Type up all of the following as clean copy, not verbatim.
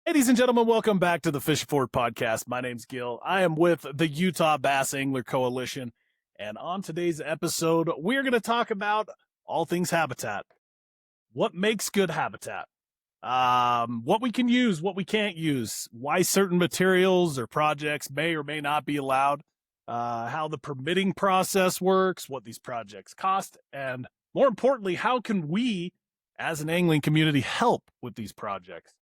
Ladies and gentlemen, welcome back to the Fish Forward podcast. My name's Gil. I am with the Utah Bass Angler Coalition. And on today's episode, we're going to talk about all things habitat. What makes good habitat? What we can use, what we can't use, why certain materials or projects may or may not be allowed, how the permitting process works, what these projects cost, and more importantly, how can we, as an angling community, help with these projects?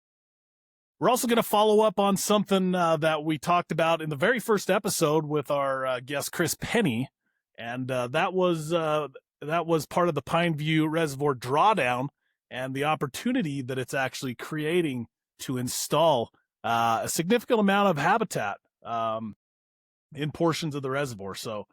We're also going to follow up on something that we talked about in the very first episode with our guest, Chris Penny. And that was part of the Pineview Reservoir drawdown and the opportunity that it's actually creating to install a significant amount of habitat in portions of the reservoir. So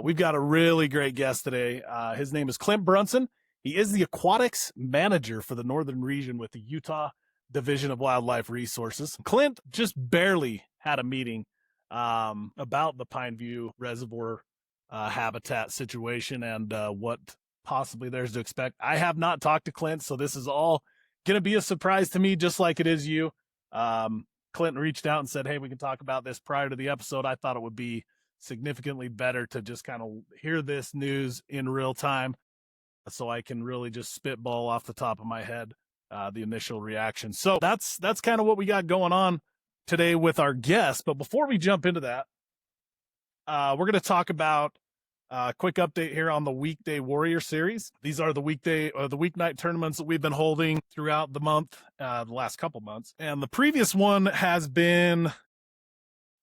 we've got a really great guest today. His name is Clint Brunson. He is the aquatics manager for the northern region with the Utah Division of Wildlife Resources. Clint just barely had a meeting about the Pineview Reservoir habitat situation and what possibly there's to expect. I have not talked to Clint, so this is all going to be a surprise to me, just like it is you. Clint reached out and said, hey, we can talk about this prior to the episode. I thought it would be significantly better to just kind of hear this news in real time so I can really just spitball off the top of my head the initial reaction. So that's kind of what we got going on today with our guest. But before we jump into that, we're going to talk about a quick update here on the Weekday Warrior Series. These are the weeknight tournaments that we've been holding throughout the month, the last couple months. And the previous one has been,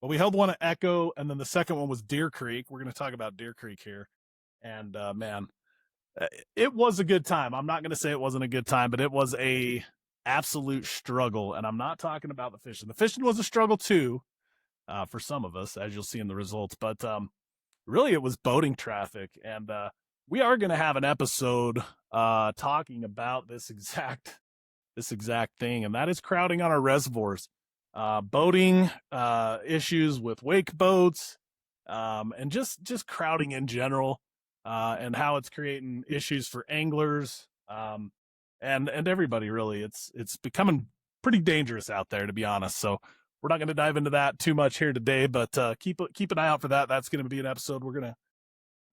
well, we held one at Echo, and then the second one was Deer Creek. We're going to talk about Deer Creek here. And man, it was a good time. I'm not going to say it wasn't a good time, but it was a absolute struggle. And I'm not talking about the fishing. The fishing was a struggle too, for some of us, as you'll see in the results. But really, it was boating traffic. And we are going to have an episode talking about this exact thing, and that is crowding on our reservoirs, boating issues with wake boats, and just crowding in general. And how it's creating issues for anglers, and everybody really. It's becoming pretty dangerous out there, to be honest. So we're not going to dive into that too much here today, but keep an eye out for that. That's going to be an episode we're going to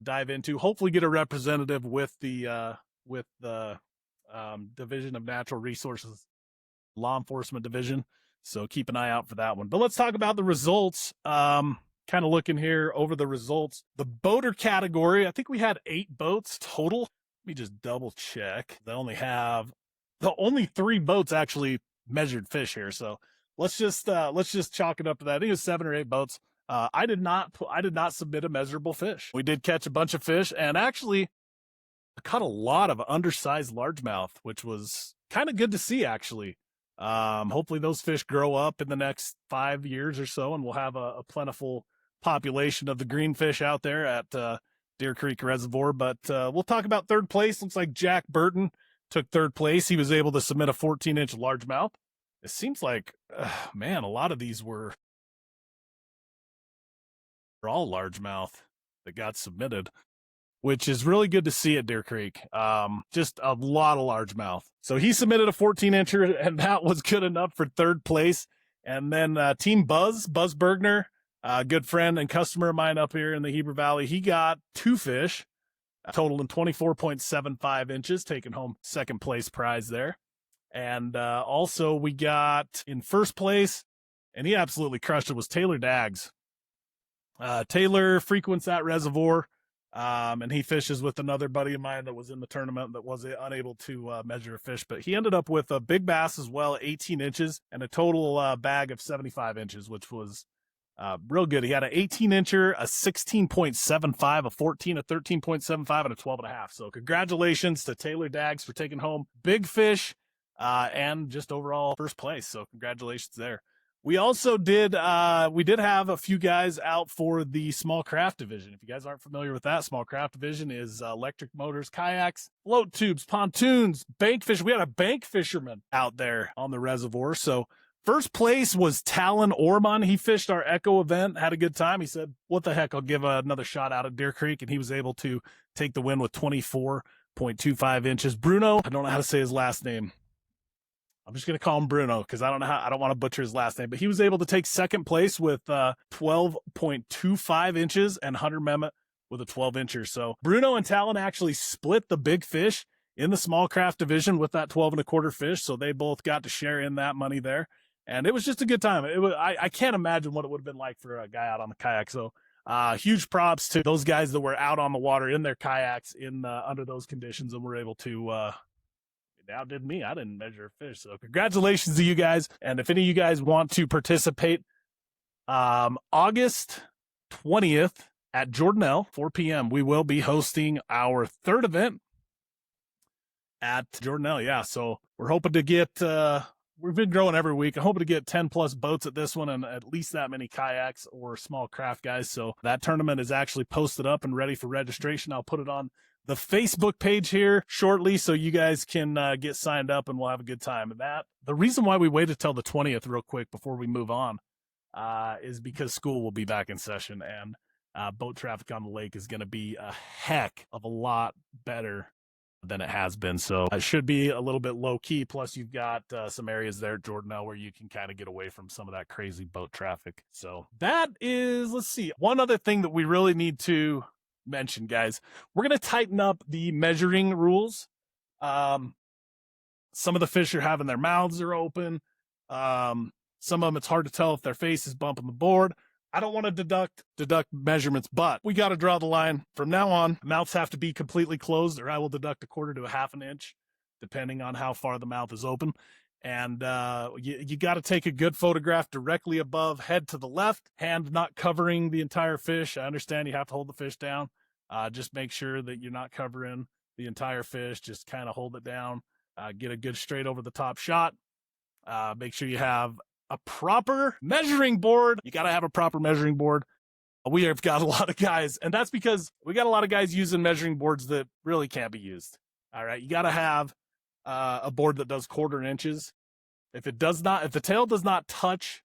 dive into. Hopefully, get a representative with the Division of Natural Resources, Law Enforcement Division. So keep an eye out for that one. But let's talk about the results. Kind of looking here over the results. The boater category, I think we had 8 boats total. Let me just double check. The only 3 boats actually measured fish here. So let's just chalk it up to that. I think it was 7 or 8 boats. I did not submit a measurable fish. We did catch a bunch of fish, and actually I caught a lot of undersized largemouth, which was kind of good to see, actually. Hopefully those fish grow up in the next 5 years or so, and we'll have a plentiful population of the greenfish out there at Deer Creek Reservoir. But we'll talk about third place. Looks like Jack Burton took third place. He was able to submit a 14-inch largemouth. It seems like, man, a lot of these were all largemouth that got submitted, which is really good to see at Deer Creek. Just a lot of largemouth. So he submitted a 14-incher, and that was good enough for third place. And then Team Buzz Bergner, a good friend and customer of mine up here in the Heber Valley, he got 2 fish, totaling 24.75 inches, taking home second place prize there. And also we got in first place, and he absolutely crushed it, was Taylor Daggs. Taylor frequents that reservoir. And he fishes with another buddy of mine that was in the tournament that was unable to measure a fish, but he ended up with a big bass as well, 18 inches, and a total bag of 75 inches, which was real good. He had an 18-incher, a 16.75, a 14, a 13.75, and a 12.5. So congratulations to Taylor Daggs for taking home big fish and just overall first place. So congratulations there. We also did have a few guys out for the small craft division. If you guys aren't familiar with that, small craft division is electric motors, kayaks, float tubes, pontoons, bank fish. We had a bank fisherman out there on the reservoir. So first place was Talon Orman. He fished our Echo event, had a good time. He said, what the heck, I'll give another shot out at Deer Creek. And he was able to take the win with 24.25 inches. Bruno, I don't know how to say his last name. I'm just going to call him Bruno because I don't want to butcher his last name, but he was able to take second place with 12.25 inches and Hunter Mehmet with a 12 incher. So Bruno and Talon actually split the big fish in the small craft division with that 12 and a quarter fish. So they both got to share in that money there. And it was just a good time. I can't imagine what it would have been like for a guy out on the kayak. So huge props to those guys that were out on the water in their kayaks under those conditions and were able to it outdid me. I didn't measure a fish. So congratulations to you guys. And if any of you guys want to participate, August 20th at Jordanelle, 4 p.m., we will be hosting our third event at Jordanelle. Yeah. So we're hoping to get, we've been growing every week. I'm hoping to get 10 plus boats at this one and at least that many kayaks or small craft guys. So that tournament is actually posted up and ready for registration. I'll put it on the Facebook page here shortly so you guys can get signed up and we'll have a good time. And the reason why we waited till the 20th real quick before we move on is because school will be back in session and boat traffic on the lake is going to be a heck of a lot better than it has been. So it should be a little bit low key. Plus you've got some areas there at Jordanelle where you can kind of get away from some of that crazy boat traffic. So that is, let's see, one other thing that we really need to mention, guys. We're going to tighten up the measuring rules. Some of the fish are having their mouths are open. Some of them, it's hard to tell if their face is bumping the board. I don't want to deduct measurements, but we got to draw the line. From now on, mouths have to be completely closed or I will deduct a quarter to a half an inch, depending on how far the mouth is open. And you got to take a good photograph directly above, head to the left, hand not covering the entire fish. I understand you have to hold the fish down. Just make sure that you're not covering the entire fish. Just kind of hold it down. Get a good straight over the top shot. Make sure you have a proper measuring board. You got to have a proper measuring board. We have got a lot of guys, and that's because we got a lot of guys using measuring boards that really can't be used. All right. You got to have a board that does quarter inches. If the tail does not touch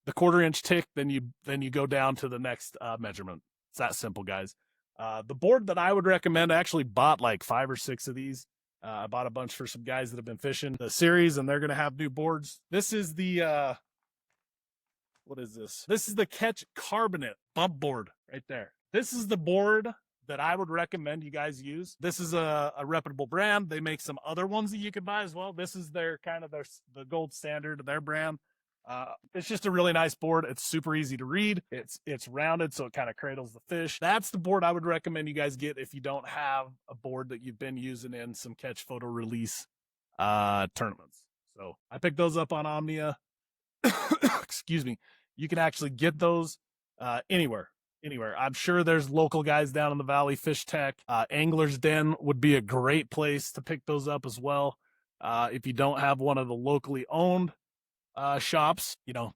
the quarter inch tick, then you go down to the next measurement. It's that simple, guys. The board that I would recommend, I actually bought like 5 or 6 of these. I bought a bunch for some guys that have been fishing the series and they're going to have new boards. This is the, what is this? This is the Catch Carbonate bump board right there. This is the board that I would recommend you guys use. This is a reputable brand. They make some other ones that you can buy as well. This is their the gold standard of their brand. It's just a really nice board. It's super easy to read. It's rounded, so it kind of cradles the fish. That's the board I would recommend you guys get if you don't have a board that you've been using in some catch photo release tournaments. So I picked those up on Omnia. Excuse me. You can actually get those anywhere. I'm sure there's local guys down in the valley, Fish Tech, Angler's Den would be a great place to pick those up as well. If you don't have one of the locally owned shops,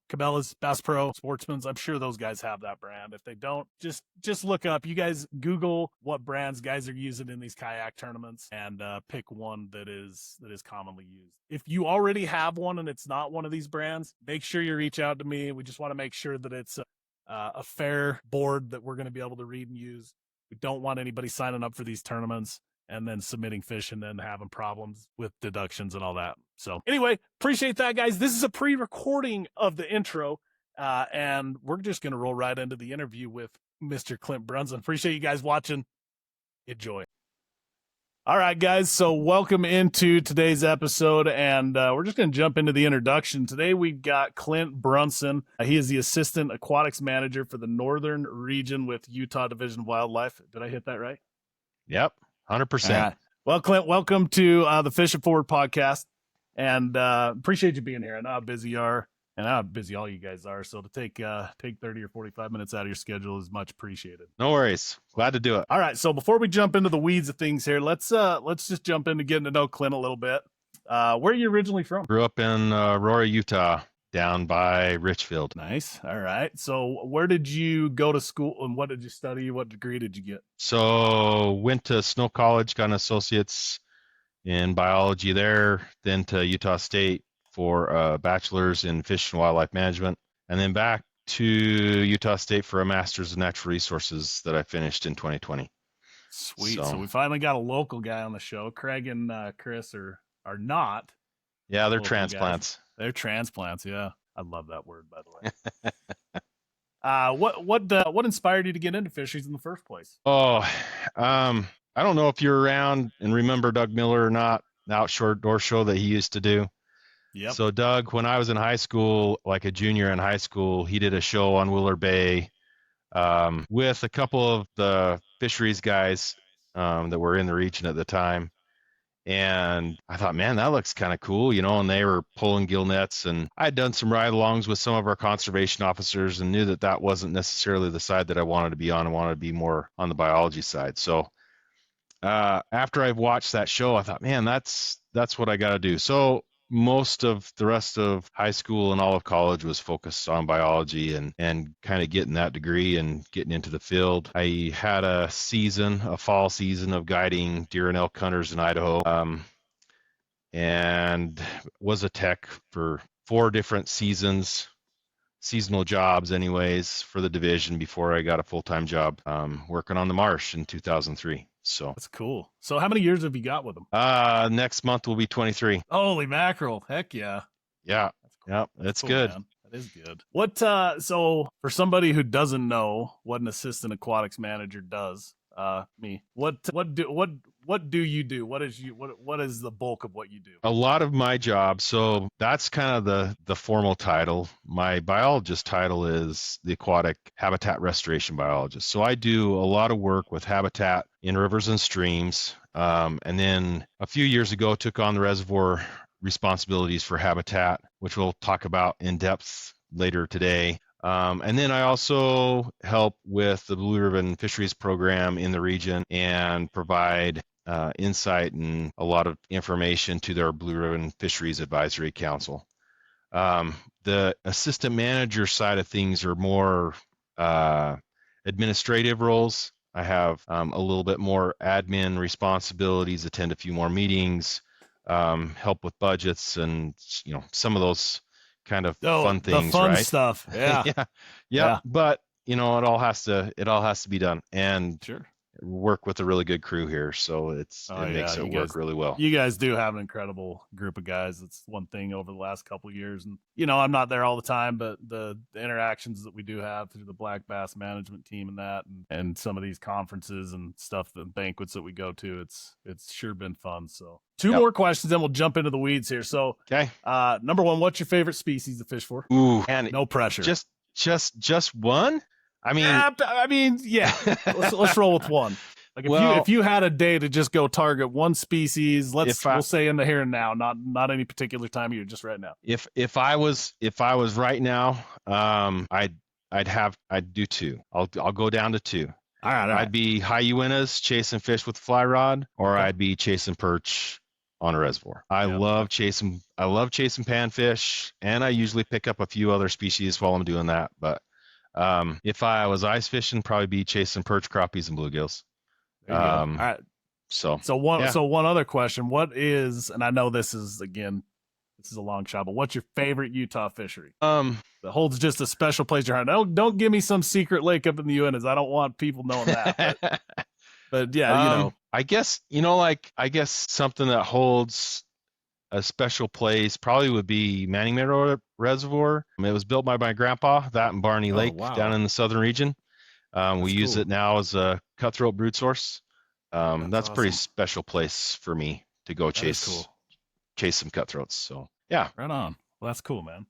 Cabela's, Bass Pro, Sportsman's, I'm sure those guys have that brand. If they don't, just look up, you guys Google what brands guys are using in these kayak tournaments and pick one that is commonly used. If you already have one and it's not one of these brands, make sure you reach out to me. We just want to make sure that it's a fair board that we're going to be able to read and use. We don't want anybody signing up for these tournaments and then submitting fish and then having problems with deductions and all that. So anyway, appreciate that, guys. This is a pre-recording of the intro, and we're just going to roll right into the interview with Mr. Clint Brunson. Appreciate you guys watching. Enjoy. All right, guys. So welcome into today's episode, and we're just going to jump into the introduction. Today, we've got Clint Brunson. He is the Assistant Aquatics Manager for the Northern Region with Utah Division of Wildlife. Did I hit that right? Yep, 100%. Well, Clint, welcome to the Fish It Forward podcast, and appreciate you being here. I know how busy you are, and how busy all you guys are. So to take 30 or 45 minutes out of your schedule is much appreciated. No worries. Glad to do it. All right. So before we jump into the weeds of things here, let's just jump into getting to know Clint a little bit. Where are you originally from? Grew up in Aurora, Utah, down by Richfield. Nice. All right. So where did you go to school and what did you study? What degree did you get? So went to Snow College, got an associate's in biology there, then to Utah State for a bachelor's in fish and wildlife management, and then back to Utah State for a master's in natural resources that I finished in 2020. Sweet. So we finally got a local guy on the show. Craig and Chris are not Yeah, they're Both of you guys. transplants. They're transplants. Yeah, I love that word, by the way. What inspired you to get into fisheries in the first place? Oh, I don't know if you're around and remember Doug Miller or not, the outdoor show that he used to do. Yep. So Doug, when I was in high school, like a junior in high school, he did a show on Wheeler Bay with a couple of the fisheries guys that were in the region at the time. And I thought, man, that looks kind of cool, and they were pulling gill nets. And I'd done some ride alongs with some of our conservation officers and knew that that wasn't necessarily the side that I wanted to be on. I wanted to be more on the biology side. So after I watched that show, I thought, man, that's what I got to do. So most of the rest of high school and all of college was focused on biology and kind of getting that degree and getting into the field. I had a fall season of guiding deer and elk hunters in Idaho, and was a tech for 4 different seasonal jobs anyways for the division before I got a full-time job working on the marsh in 2003. So That's cool. So how many years have you got with them? next month will be 23. Holy mackerel. Heck yeah. Yeah. That's cool. Yeah, That's it's cool, good. Man. That is good. What so for somebody who doesn't know what an assistant aquatics manager does, me, what do you do? What is the bulk of what you do? A lot of my job, so that's kind of the formal title. My biologist title is the aquatic habitat restoration biologist. So I do a lot of work with habitat in rivers and streams. And then a few years ago, took on the reservoir responsibilities for habitat, which we'll talk about in depth later today. And then I also help with the Blue Ribbon Fisheries program in the region and provide insight and a lot of information to their Blue Ribbon Fisheries Advisory Council. The assistant manager side of things are more administrative roles. I have a little bit more admin responsibilities, attend a few more meetings, help with budgets, and some of those kind of fun things, the fun right? stuff. Yeah. Yeah. But it all has to be done, and Sure. work with a really good crew here, so it makes it work really well. You guys do have an incredible group of guys. It's one thing over the last couple of years, and I'm not there all the time, but the interactions that we do have through the black bass management team and some of these conferences and stuff, the banquets that we go to, it's sure been fun. So 2 more questions, then we'll jump into the weeds here. So okay, number 1, what's your favorite species to fish for? Ooh, and no pressure. Just one. I mean, yeah. Let's roll with one. Like if you had a day to just go target one species, we'll say in the here and now, not any particular time of year, just right now. If I was right now, I'd do 2. I'll go down to 2. All right. I'd be hyenas chasing fish with fly rod, or I'd be chasing perch on a reservoir. I love chasing panfish, and I usually pick up a few other species while I'm doing that, but if I was ice fishing, probably be chasing perch, crappies, and bluegills. There you go. All right. So one other question. What is, and I know this is a long shot, but what's your favorite Utah fishery? That holds just a special place in your heart. Don't give me some secret lake up in the UNS. I don't want people knowing that. But yeah, I guess something that holds a special place probably would be Manning Meadow Reservoir. It was built by my grandpa, that and Barney Lake down in the southern region. We use it now as a cutthroat brood source. That's awesome. A pretty special place for me to go chase some cutthroats. So yeah. Right on. Well, that's cool, man.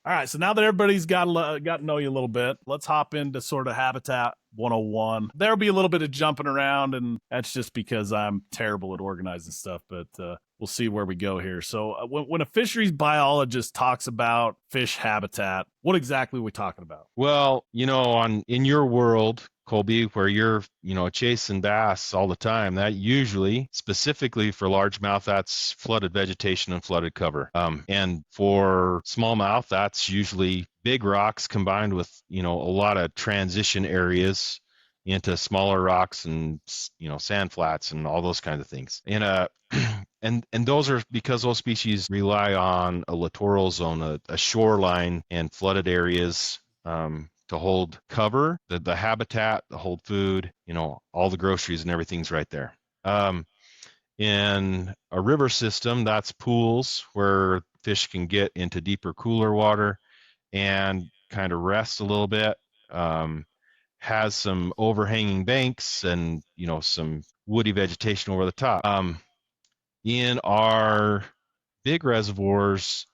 All right, so now that everybody's got to know you a little bit, let's hop into sort of Habitat 101. There'll be a little bit of jumping around, and that's just because I'm terrible at organizing stuff, but we'll see where we go here. So when a fisheries biologist talks about fish habitat, what exactly are we talking about? Well, in your world, Colby, where you're, chasing bass all the time, that usually, specifically for largemouth, that's flooded vegetation and flooded cover. And for smallmouth, that's usually big rocks combined with, a lot of transition areas into smaller rocks and, sand flats and all those kinds of things. And and those are because those species rely on a littoral zone, a shoreline and flooded areas, to hold cover, the habitat, to hold food, all the groceries and everything's right there. In a river system, that's pools where fish can get into deeper, cooler water and kind of rest a little bit. Um, has some overhanging banks and some woody vegetation over the top. In our big reservoirs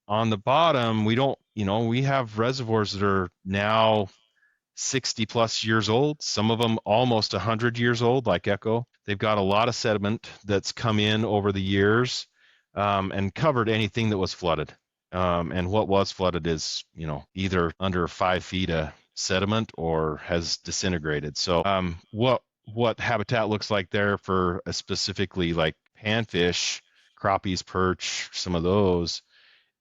on the bottom, we don't, we have reservoirs that are now 60 plus years old, some of them almost 100 years old, like Echo. They've got a lot of sediment that's come in over the years and covered anything that was flooded. And what was flooded is, either under 5 feet of sediment or has disintegrated. So what habitat looks like there for specifically like panfish, crappies, perch, some of those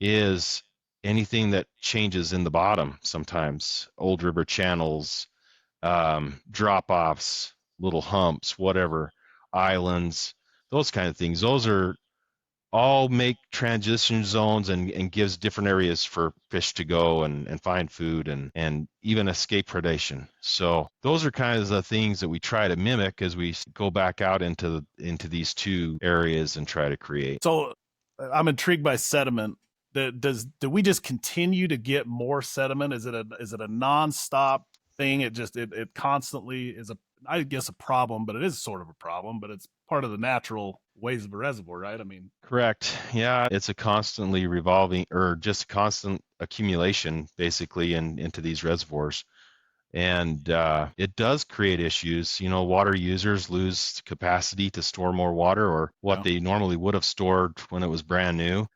is anything that changes in the bottom sometimes, old river channels, drop offs, little humps, whatever, islands, those kind of things. Those are all make transition zones and gives different areas for fish to go and find food and even escape predation. So those are kind of the things that we try to mimic as we go back out into these two areas and try to create. So I'm intrigued by sediment. Do we just continue to get more sediment? Is it a nonstop thing? It constantly is I guess a problem, but it is sort of a problem, but it's part of the natural ways of a reservoir, right? I mean, correct. Yeah, it's a constantly revolving or just constant accumulation basically into these reservoirs. And it does create issues. Water users lose capacity to store more water or what they normally would have stored when it was brand new.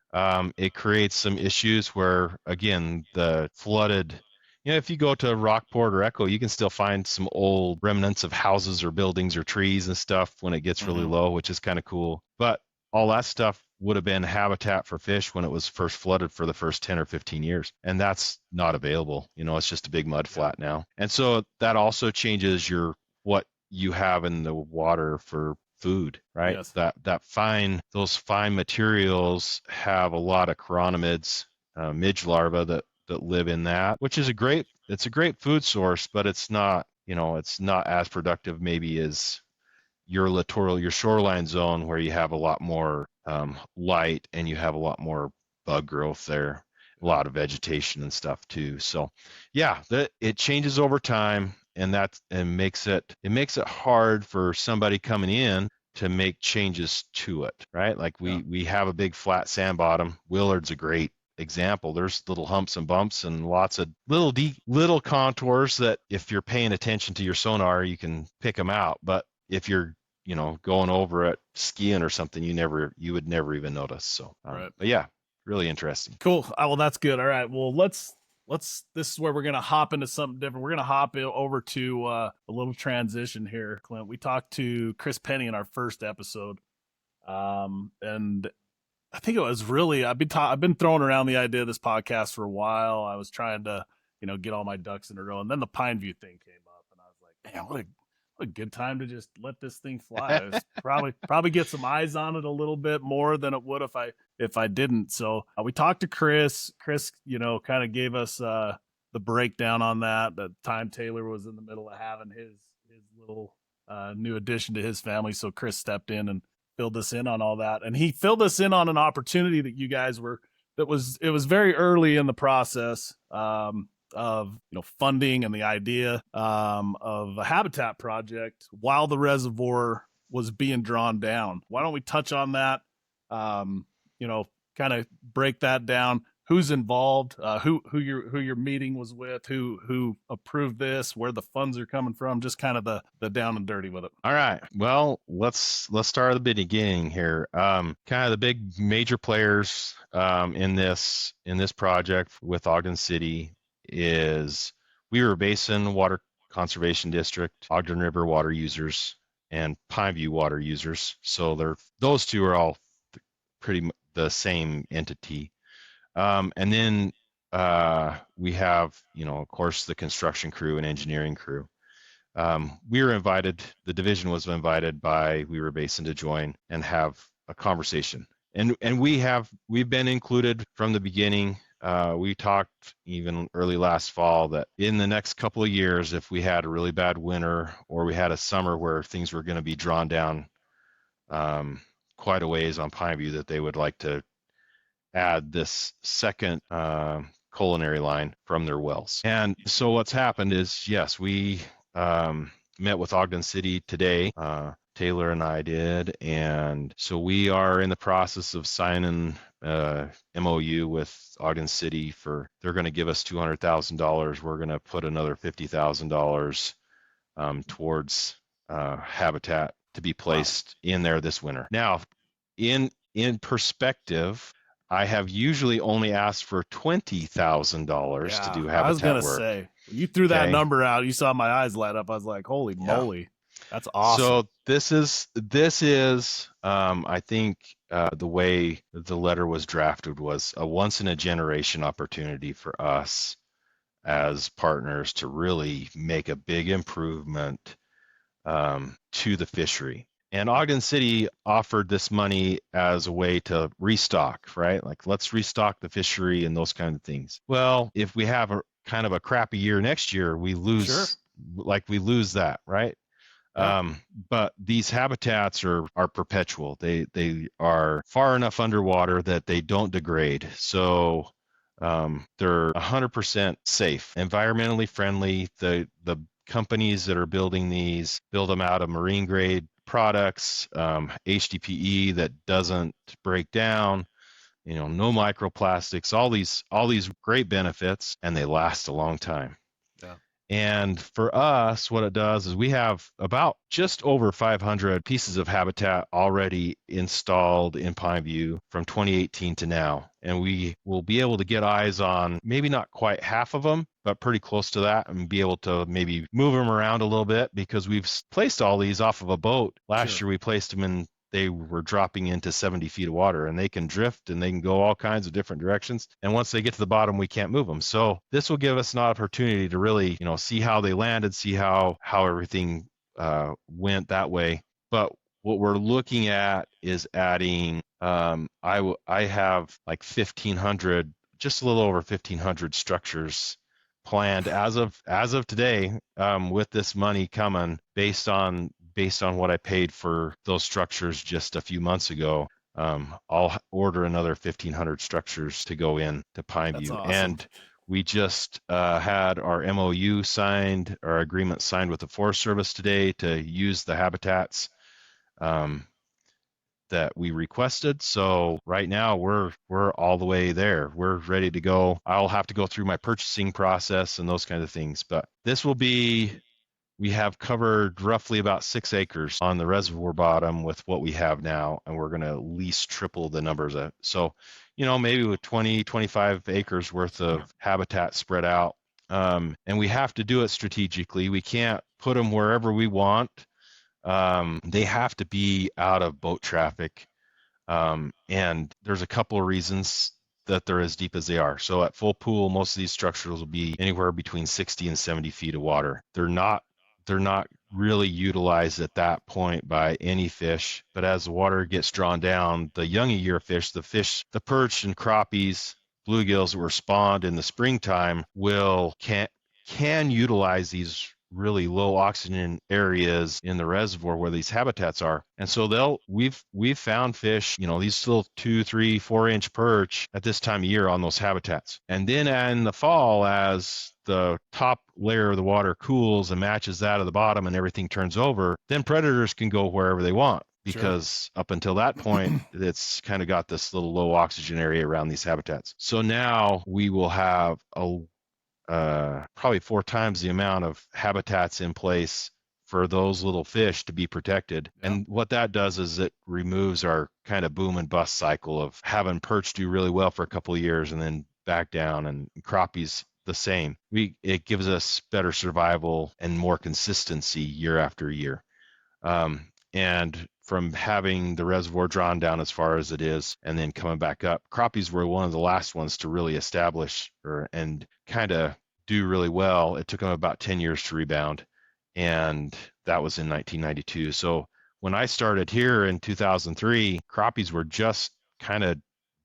It creates some issues where, again, the flooded, if you go to Rockport or Echo, you can still find some old remnants of houses or buildings or trees and stuff when it gets really low, which is kind of cool. But all that stuff would have been habitat for fish when it was first flooded for the first 10 or 15 years. And that's not available. It's just a big mud flat now. And so that also changes what you have in the water for food, right? Yes. Those fine materials have a lot of chironomids, midge larvae that live in that, which is it's a great food source, but it's not, it's not as productive maybe as your littoral, your shoreline zone where you have a lot more light and you have a lot more bug growth there, a lot of vegetation and stuff too. So yeah, it changes over time and makes it hard for somebody coming in to make changes to it, right? Like we have a big flat sand bottom. Willard's a great example. There's little humps and bumps and lots of little contours that if you're paying attention to your sonar, you can pick them out. But if you're going over it skiing or something, you would never even notice. So, right. But yeah, really interesting. Cool. Well, that's good. All right. Well, let's. This is where we're gonna hop into something different. We're gonna hop over to a little transition here, Clint. We talked to Chris Penny in our first episode, and I think it was really I've been throwing around the idea of this podcast for a while. I was trying to get all my ducks in a row, and then the Pineview thing came up, and I was like, man, what a good time to just let this thing fly. Probably get some eyes on it a little bit more than it would if I didn't. So we talked to Chris. Chris, kind of gave us the breakdown on that. That Time Taylor was in the middle of having his little new addition to his family, so Chris stepped in and filled us in on all that. And he filled us in on an opportunity that you guys it was very early in the process. Of funding and the idea of a habitat project while the reservoir was being drawn down. Why don't we touch on that? Kind of break that down. Who's involved? Who your meeting was with? Who approved this? Where the funds are coming from? Just kind of the down and dirty with it. All right. Well, let's start at the beginning here. Kind of the big major players in this project with Ogden City is Weaver Basin Water Conservation District, Ogden River water users, and Pineview water users. So those two are all pretty the same entity. And then we have, of course, the construction crew and engineering crew. We were invited, the division was invited by Weaver Basin to join and have a conversation. And we've been included from the beginning. We talked even early last fall that in the next couple of years, if we had a really bad winter or we had a summer where things were going to be drawn down quite a ways on Pineview that they would like to add this second culinary line from their wells. And so what's happened is, yes, we met with Ogden City today. Taylor and I did, and so we are in the process of signing MOU with Ogden City for, they're going to give us $200,000. We're going to put another $50,000 towards habitat to be placed in there this winter. Now, in perspective, I have usually only asked for $20,000 to do I was habitat gonna work. say, when you threw that Okay. number out, you saw my eyes light up. I was like, "Holy moly, that's awesome!" So this is I think the way the letter was drafted was a once in a generation opportunity for us as partners to really make a big improvement to the fishery. And Ogden City offered this money as a way to restock, right? Like, let's restock the fishery and those kind of things. Well, if we have a kind of a crappy year next year, we lose, we lose that, right? Yeah. But these habitats are perpetual. They are far enough underwater that they don't degrade. So they're 100% safe, environmentally friendly. The companies that are building these build them out of marine grade products, HDPE that doesn't break down. No microplastics. All these great benefits, and they last a long time. Yeah. And for us, what it does is we have about just over 500 pieces of habitat already installed in Pineview from 2018 to now. And we will be able to get eyes on maybe not quite half of them, but pretty close to that, and be able to maybe move them around a little bit, because we've placed all these off of a boat. Last year we placed them in, they were dropping into 70 feet of water, and they can drift and they can go all kinds of different directions. And once they get to the bottom, we can't move them. So this will give us an opportunity to really, see how they landed, see how everything went that way. But what we're looking at is adding, I have like 1,500, just a little over 1,500 structures planned as of today, with this money coming based on what I paid for those structures just a few months ago. I'll order another 1,500 structures to go in to Pineview. Awesome. And we just had our MOU signed, our agreement signed with the Forest Service today to use the habitats that we requested. So right now we're all the way there. We're ready to go. I'll have to go through my purchasing process and those kind of things. But this will be, we have covered roughly about 6 acres on the reservoir bottom with what we have now, and we're going to at least triple the numbers. So, maybe with 20, 25 acres worth of habitat spread out. And we have to do it strategically. We can't put them wherever we want. They have to be out of boat traffic. And there's a couple of reasons that they're as deep as they are. So at full pool, most of these structures will be anywhere between 60 and 70 feet of water. They're not really utilized at that point by any fish. But as the water gets drawn down, the young year fish, the perch and crappies, bluegills that were spawned in the springtime can utilize these really low oxygen areas in the reservoir where these habitats are. And so we've found fish, these little 2, 3, 4-inch perch at this time of year on those habitats. And then in the fall, as the top layer of the water cools and matches that of the bottom and everything turns over, then predators can go wherever they want. Because up until that point, it's kind of got this little low oxygen area around these habitats. So now we will have probably 4 times the amount of habitats in place for those little fish to be protected. Yeah. And what that does is it removes our kind of boom and bust cycle of having perch do really well for a couple of years and then back down, and crappies the same. It gives us better survival and more consistency year after year. And from having the reservoir drawn down as far as it is and then coming back up, crappies were one of the last ones to really establish and kind of do really well. It took them about 10 years to rebound, and that was in 1992. So when I started here in 2003, crappies were just kind of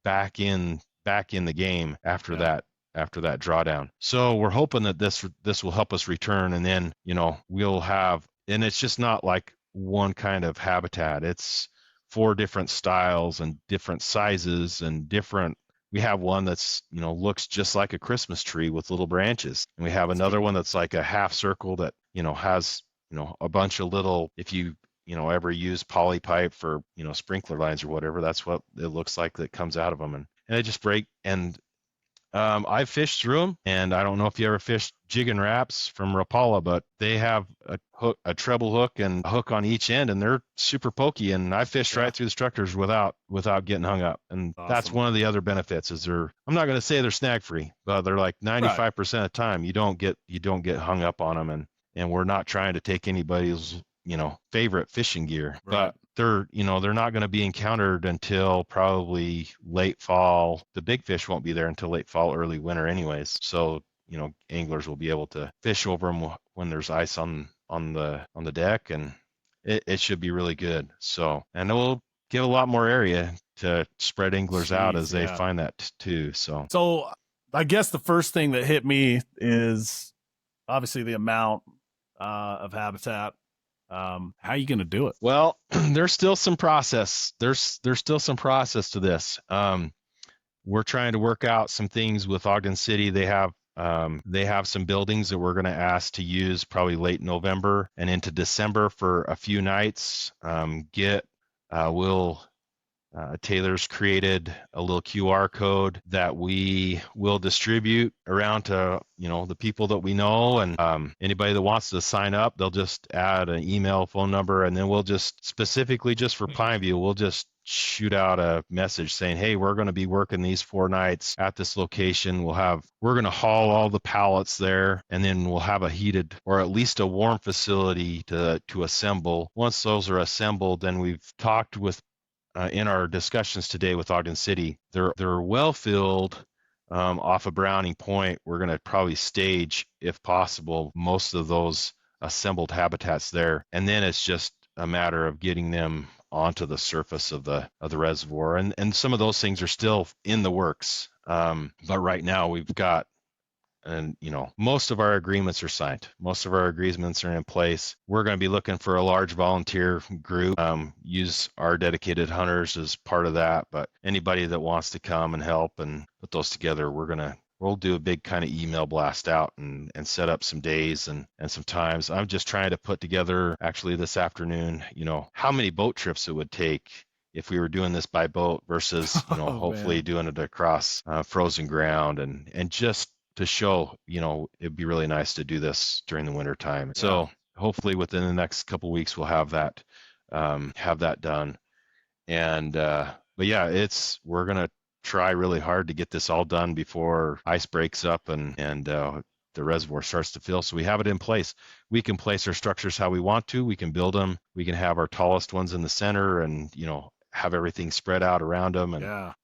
back in the game after that drawdown. So we're hoping that this will help us return, and then we'll have, and it's just not like one kind of habitat. It's 4 different styles and different sizes and different. We have one that's, looks just like a Christmas tree with little branches. And we have another one that's like a half circle that, has, a bunch of little, if you, ever use poly pipe for, sprinkler lines or whatever, that's what it looks like that comes out of them. And they just break. And I've fished through them, and I don't know if you ever fished jig and wraps from Rapala, but they have a hook, a treble hook, and a hook on each end, and they're super pokey. And I fished right through the structures without getting hung up. And that's one of the other benefits. Is I'm not going to say they're snag free, but they're like 95% of the time you don't get hung up on them, and we're not trying to take anybody's favorite fishing gear, but they're not going to be encountered until probably late fall. The big fish won't be there until late fall, early winter anyways. So, anglers will be able to fish over them when there's ice on the deck, and it should be really good. So, and it will give a lot more area to spread anglers out as they find that too. So I guess the first thing that hit me is obviously the amount of habitat. How are you going to do it? Well, there's still some process. There's still some process to this. We're trying to work out some things with Ogden City. They have some buildings that we're going to ask to use probably late November and into December for a few nights. Taylor's created a little QR code that we will distribute around to, the people that we know, and anybody that wants to sign up, they'll just add an email, phone number, and then we'll just specifically just for Pineview, we'll just shoot out a message saying, hey, we're going to be working these 4 nights at this location. We're going to haul all the pallets there, and then we'll have a heated or at least a warm facility to assemble. Once those are assembled, then we've talked with in our discussions today with Ogden City, they're well filled off of Browning Point. We're going to probably stage, if possible, most of those assembled habitats there, and then it's just a matter of getting them onto the surface of the reservoir. And some of those things are still in the works, but right now we've got. And, most of our agreements are signed. Most of our agreements are in place. We're going to be looking for a large volunteer group, use our dedicated hunters as part of that. But anybody that wants to come and help and put those together, we'll do a big kind of email blast out and set up some days and some times. I'm just trying to put together actually this afternoon, how many boat trips it would take if we were doing this by boat versus, hopefully doing it across frozen ground and just to show, it'd be really nice to do this during the winter time. Yeah. So hopefully within the next couple of weeks, we'll have that done. And, but yeah, we're going to try really hard to get this all done before ice breaks up and the reservoir starts to fill. So we have it in place. We can place our structures how we want to. We can build them. We can have our tallest ones in the center and, have everything spread out around them. And,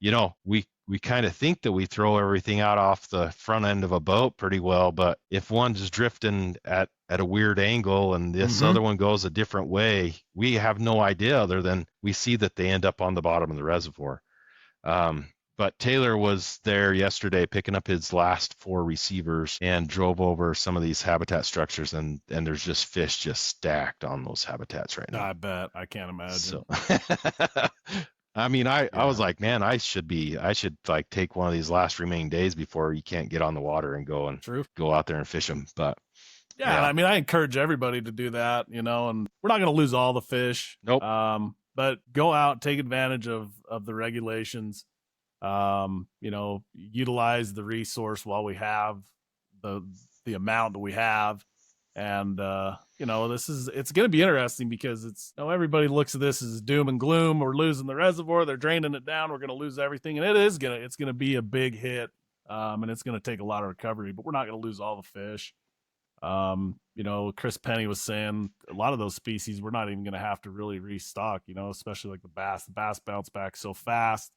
we kind of think that we throw everything out off the front end of a boat pretty well, but if one's drifting at a weird angle and this other one goes a different way, we have no idea other than we see that they end up on the bottom of the reservoir. But Taylor was there yesterday picking up his last 4 receivers and drove over some of these habitat structures, and there's just fish just stacked on those habitats right now. I bet. I can't imagine. So, I mean, I was like, man, I should like take one of these last remaining days before you can't get on the water and go out there and fish them. But yeah. I mean, I encourage everybody to do that, and we're not going to lose all the fish. Nope. But go out, take advantage of the regulations. Utilize the resource while we have the amount that we have. And, it's going to be interesting because everybody looks at this as doom and gloom. We're losing the reservoir. They're draining it down. We're going to lose everything. And it's going to be a big hit. And it's going to take a lot of recovery, but we're not going to lose all the fish. Chris Penny was saying a lot of those species, we're not even going to have to really restock, especially like the bass. The bass bounce back so fast.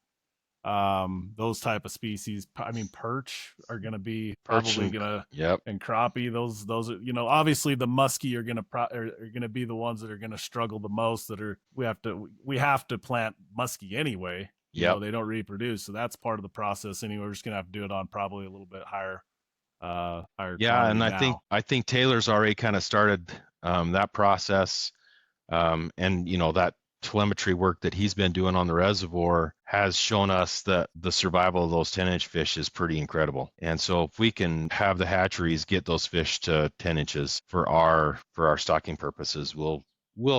Those type of species, I mean, perch are going to be probably going to, and crappie, those, obviously the muskie are going to be the ones that are going to struggle the most, we have to plant muskie anyway. They don't reproduce. So that's part of the process anyway. We're just going to have to do it on probably a little bit higher. Yeah. And I think Taylor's already kind of started, that process. And that telemetry work that he's been doing on the reservoir has shown us that the survival of those 10-inch fish is pretty incredible. And so if we can have the hatcheries get those fish to 10 inches for our stocking purposes, we'll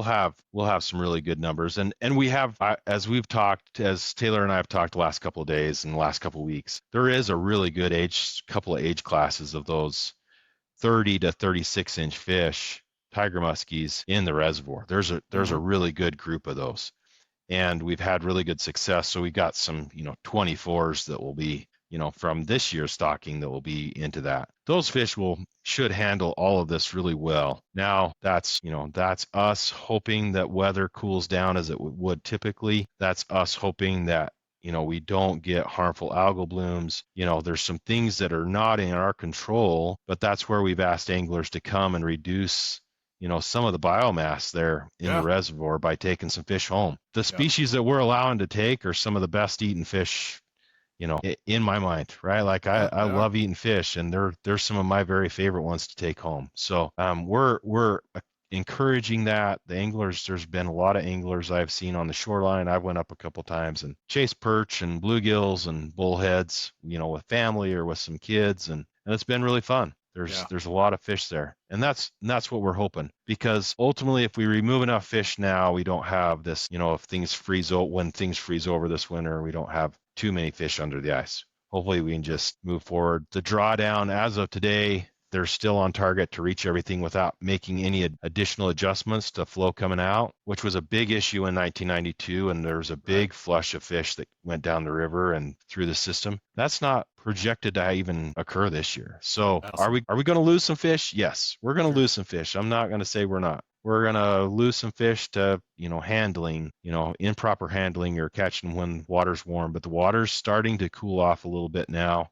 have some really good numbers. And we have, as Taylor and I have talked the last couple of days and the last couple of weeks, there is a really good couple of age classes of those 30 to 36 inch fish, tiger muskies in the reservoir. There's a really good group of those, and we've had really good success. So we got some 24s that will be from this year's stocking that will be into that. Those fish should handle all of this really well. Now that's us hoping that weather cools down as it would typically. That's us hoping that we don't get harmful algal blooms. There's some things that are not in our control, but that's where we've asked anglers to come and reduce some of the biomass there in the reservoir by taking some fish home. The species that we're allowing to take are some of the best eating fish, in my mind, right? Like I love eating fish, and they're some of my very favorite ones to take home. So we're encouraging that. The anglers, there's been a lot of anglers I've seen on the shoreline. I went up a couple times and chased perch and bluegills and bullheads, with family or with some kids, and it's been really fun. There's a lot of fish there, and that's what we're hoping, because ultimately, if we remove enough fish now, we don't have this. If things freeze over this winter, we don't have too many fish under the ice. Hopefully, we can just move forward. The drawdown as of today, they're still on target to reach everything without making any additional adjustments to flow coming out, which was a big issue in 1992. And there was a big flush of fish that went down the river and through the system. That's not projected to even occur this year. So are we going to lose some fish? Yes, we're going to lose some fish. I'm not going to say we're not. We're going to lose some fish to, handling, improper handling or catching when water's warm. But the water's starting to cool off a little bit now.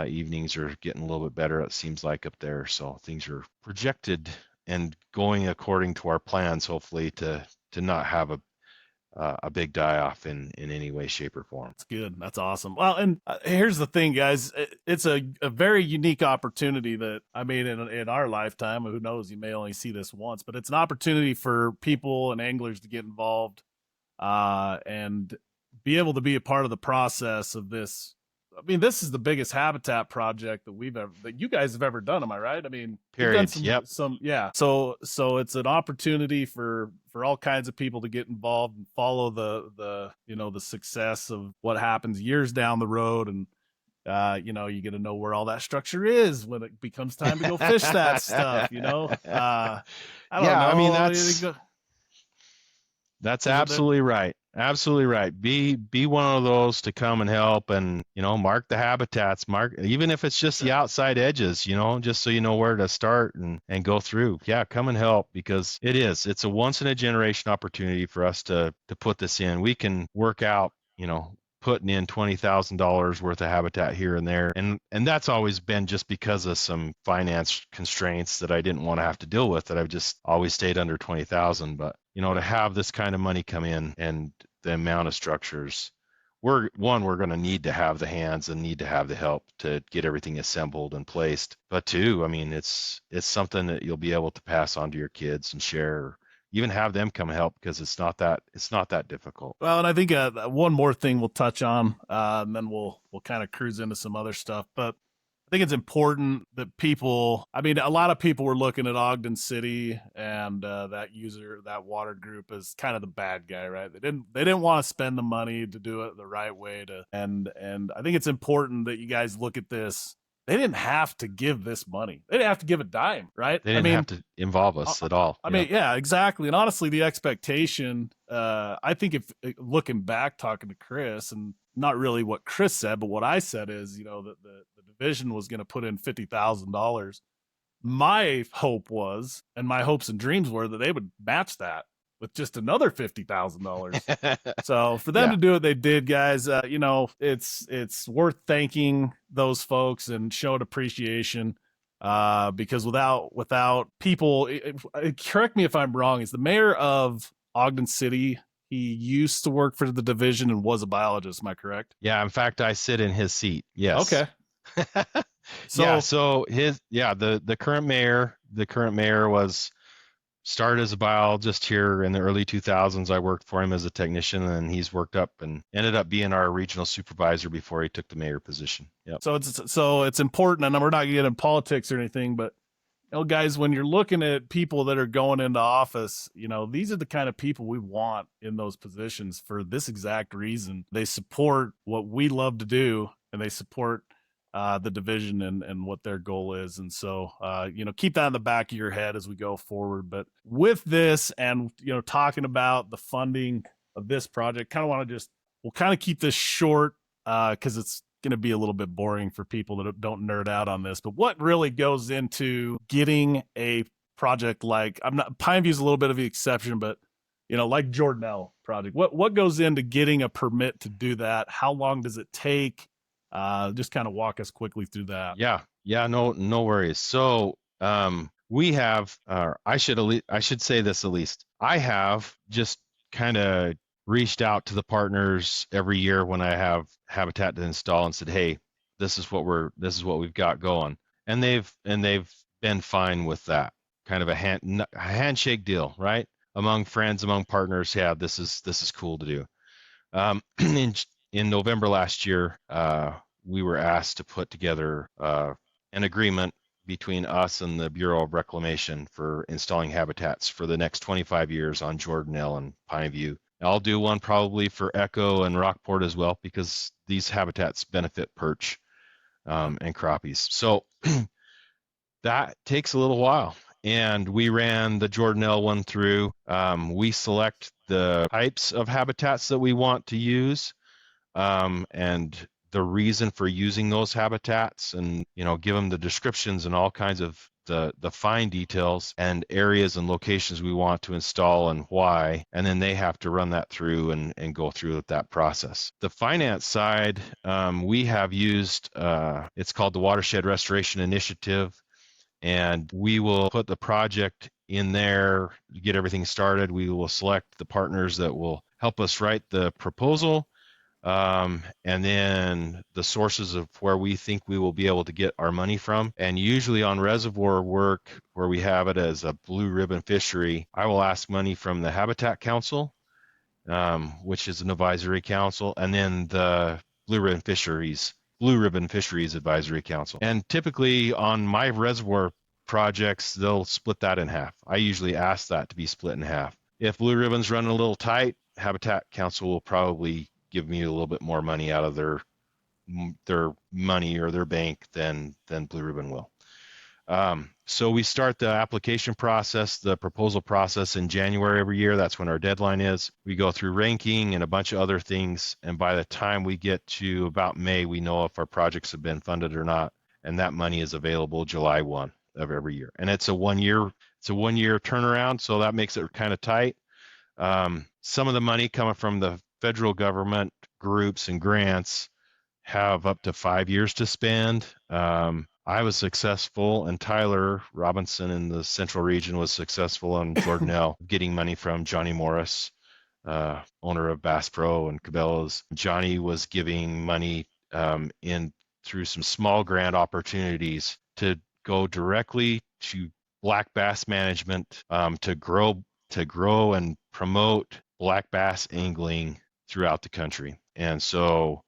Evenings are getting a little bit better, it seems like, up there. So things are projected and going according to our plans, hopefully, to not have a big die-off in any way, shape, or form. That's good. That's awesome. Well, and here's the thing, guys. It's a very unique opportunity that, in our lifetime, who knows, you may only see this once, but it's an opportunity for people and anglers to get involved and be able to be a part of the process of this. This is the biggest habitat project that you guys have ever done. Am I right? Period. So it's an opportunity for all kinds of people to get involved and follow the success of what happens years down the road. And, you get to know where all that structure is when it becomes time to go fish that stuff, I don't know. That's absolutely right. Absolutely right. Be one of those to come and help and, mark the habitats, even if it's just the outside edges, just so you know where to start and go through. Yeah, come and help, because it's a once in a generation opportunity for us to put this in. We can work out, putting in $20,000 worth of habitat here and there. And that's always been just because of some finance constraints that I didn't want to have to deal with, that I've just always stayed under 20,000. But, to have this kind of money come in and the amount of structures, we're going to need to have the hands and need to have the help to get everything assembled and placed. But two, it's something that you'll be able to pass on to your kids and share, or even have them come help, because it's not that difficult. Well, and I think one more thing we'll touch on, and then we'll kind of cruise into some other stuff. But I think it's important that a lot of people were looking at Ogden City and that water group as kind of the bad guy, right? They didn't want to spend the money to do it the right way and I think it's important that you guys look at this. They didn't have to give this money. They didn't have to give a dime, right? They didn't have to involve us at all. Yeah, exactly. And honestly, the expectation, I think, if looking back, talking to Chris, and not really what Chris said, but what I said is, that the division was going to put in $50,000. My hope was, and my hopes and dreams were, that they would match that with just another $50,000. So for them to do it, they did, guys. It's worth thanking those folks and showing appreciation, because without people, correct me if I'm wrong, is the mayor of Ogden City, he used to work for the division and was a biologist. Am I correct? Yeah. In fact, I sit in his seat. Yes. Okay. So the current mayor was started as a biologist here in the early 2000s. I worked for him as a technician, and he's worked up and ended up being our regional supervisor before he took the mayor position. Yep. So it's important, and we're not getting into politics or anything, but guys, when you're looking at people that are going into office, these are the kind of people we want in those positions for this exact reason. They support what we love to do, and they support the division and what their goal is. And so, keep that in the back of your head as we go forward. But with this and, talking about the funding of this project, we'll kind of keep this short because it's going to be a little bit boring for people that don't nerd out on this. But what really goes into getting a project like, Pineview's a little bit of the exception, but like Jordanelle project, what goes into getting a permit to do that? How long does it take? Just kind of walk us quickly through that. Yeah, no worries. So we have, I should say this at least. I have just kind of reached out to the partners every year when I have habitat to install and said, hey, this is what we've got going, and they've been fine with that. Kind of a handshake deal, right? Among friends, among partners. Yeah, this is cool to do. In November last year, we were asked to put together an agreement between us and the Bureau of Reclamation for installing habitats for the next 25 years on Jordanelle and Pineview. I'll do one probably for Echo and Rockport as well, because these habitats benefit perch and crappies. So that takes a little while. And we ran the Jordanelle one through. We select the types of habitats that we want to use, and the reason for using those habitats, and give them the descriptions and all kinds of the fine details and areas and locations we want to install and why, and then they have to run that through and go through that process. The finance side, we have used, it's called the Watershed Restoration Initiative, and we will put the project in there, get everything started. We will select the partners that will help us write the proposal, and then the sources of where we think we will be able to get our money from. And usually on reservoir work, where we have it as a blue ribbon fishery, I will ask money from the Habitat Council, which is an advisory council, and then the Blue Ribbon Fisheries Advisory Council. And typically on my reservoir projects, they'll split that in half. I usually ask that to be split in half. If Blue Ribbon's running a little tight, Habitat Council will probably give me a little bit more money out of their money or their bank than Blue Ribbon will. So we start the application process, the proposal process in January every year. That's when our deadline is. We go through ranking and a bunch of other things. And by the time we get to about May, we know if our projects have been funded or not. And that money is available July 1 of every year. And it's a 1 year turnaround. So that makes it kind of tight. Some of the money coming from the federal government groups and grants have up to 5 years to spend. I was successful, and Tyler Robinson in the Central Region was successful on Jordanelle, getting money from Johnny Morris, owner of Bass Pro and Cabela's. Johnny was giving money in through some small grant opportunities to go directly to black bass management, to grow and promote black bass angling throughout the country. And so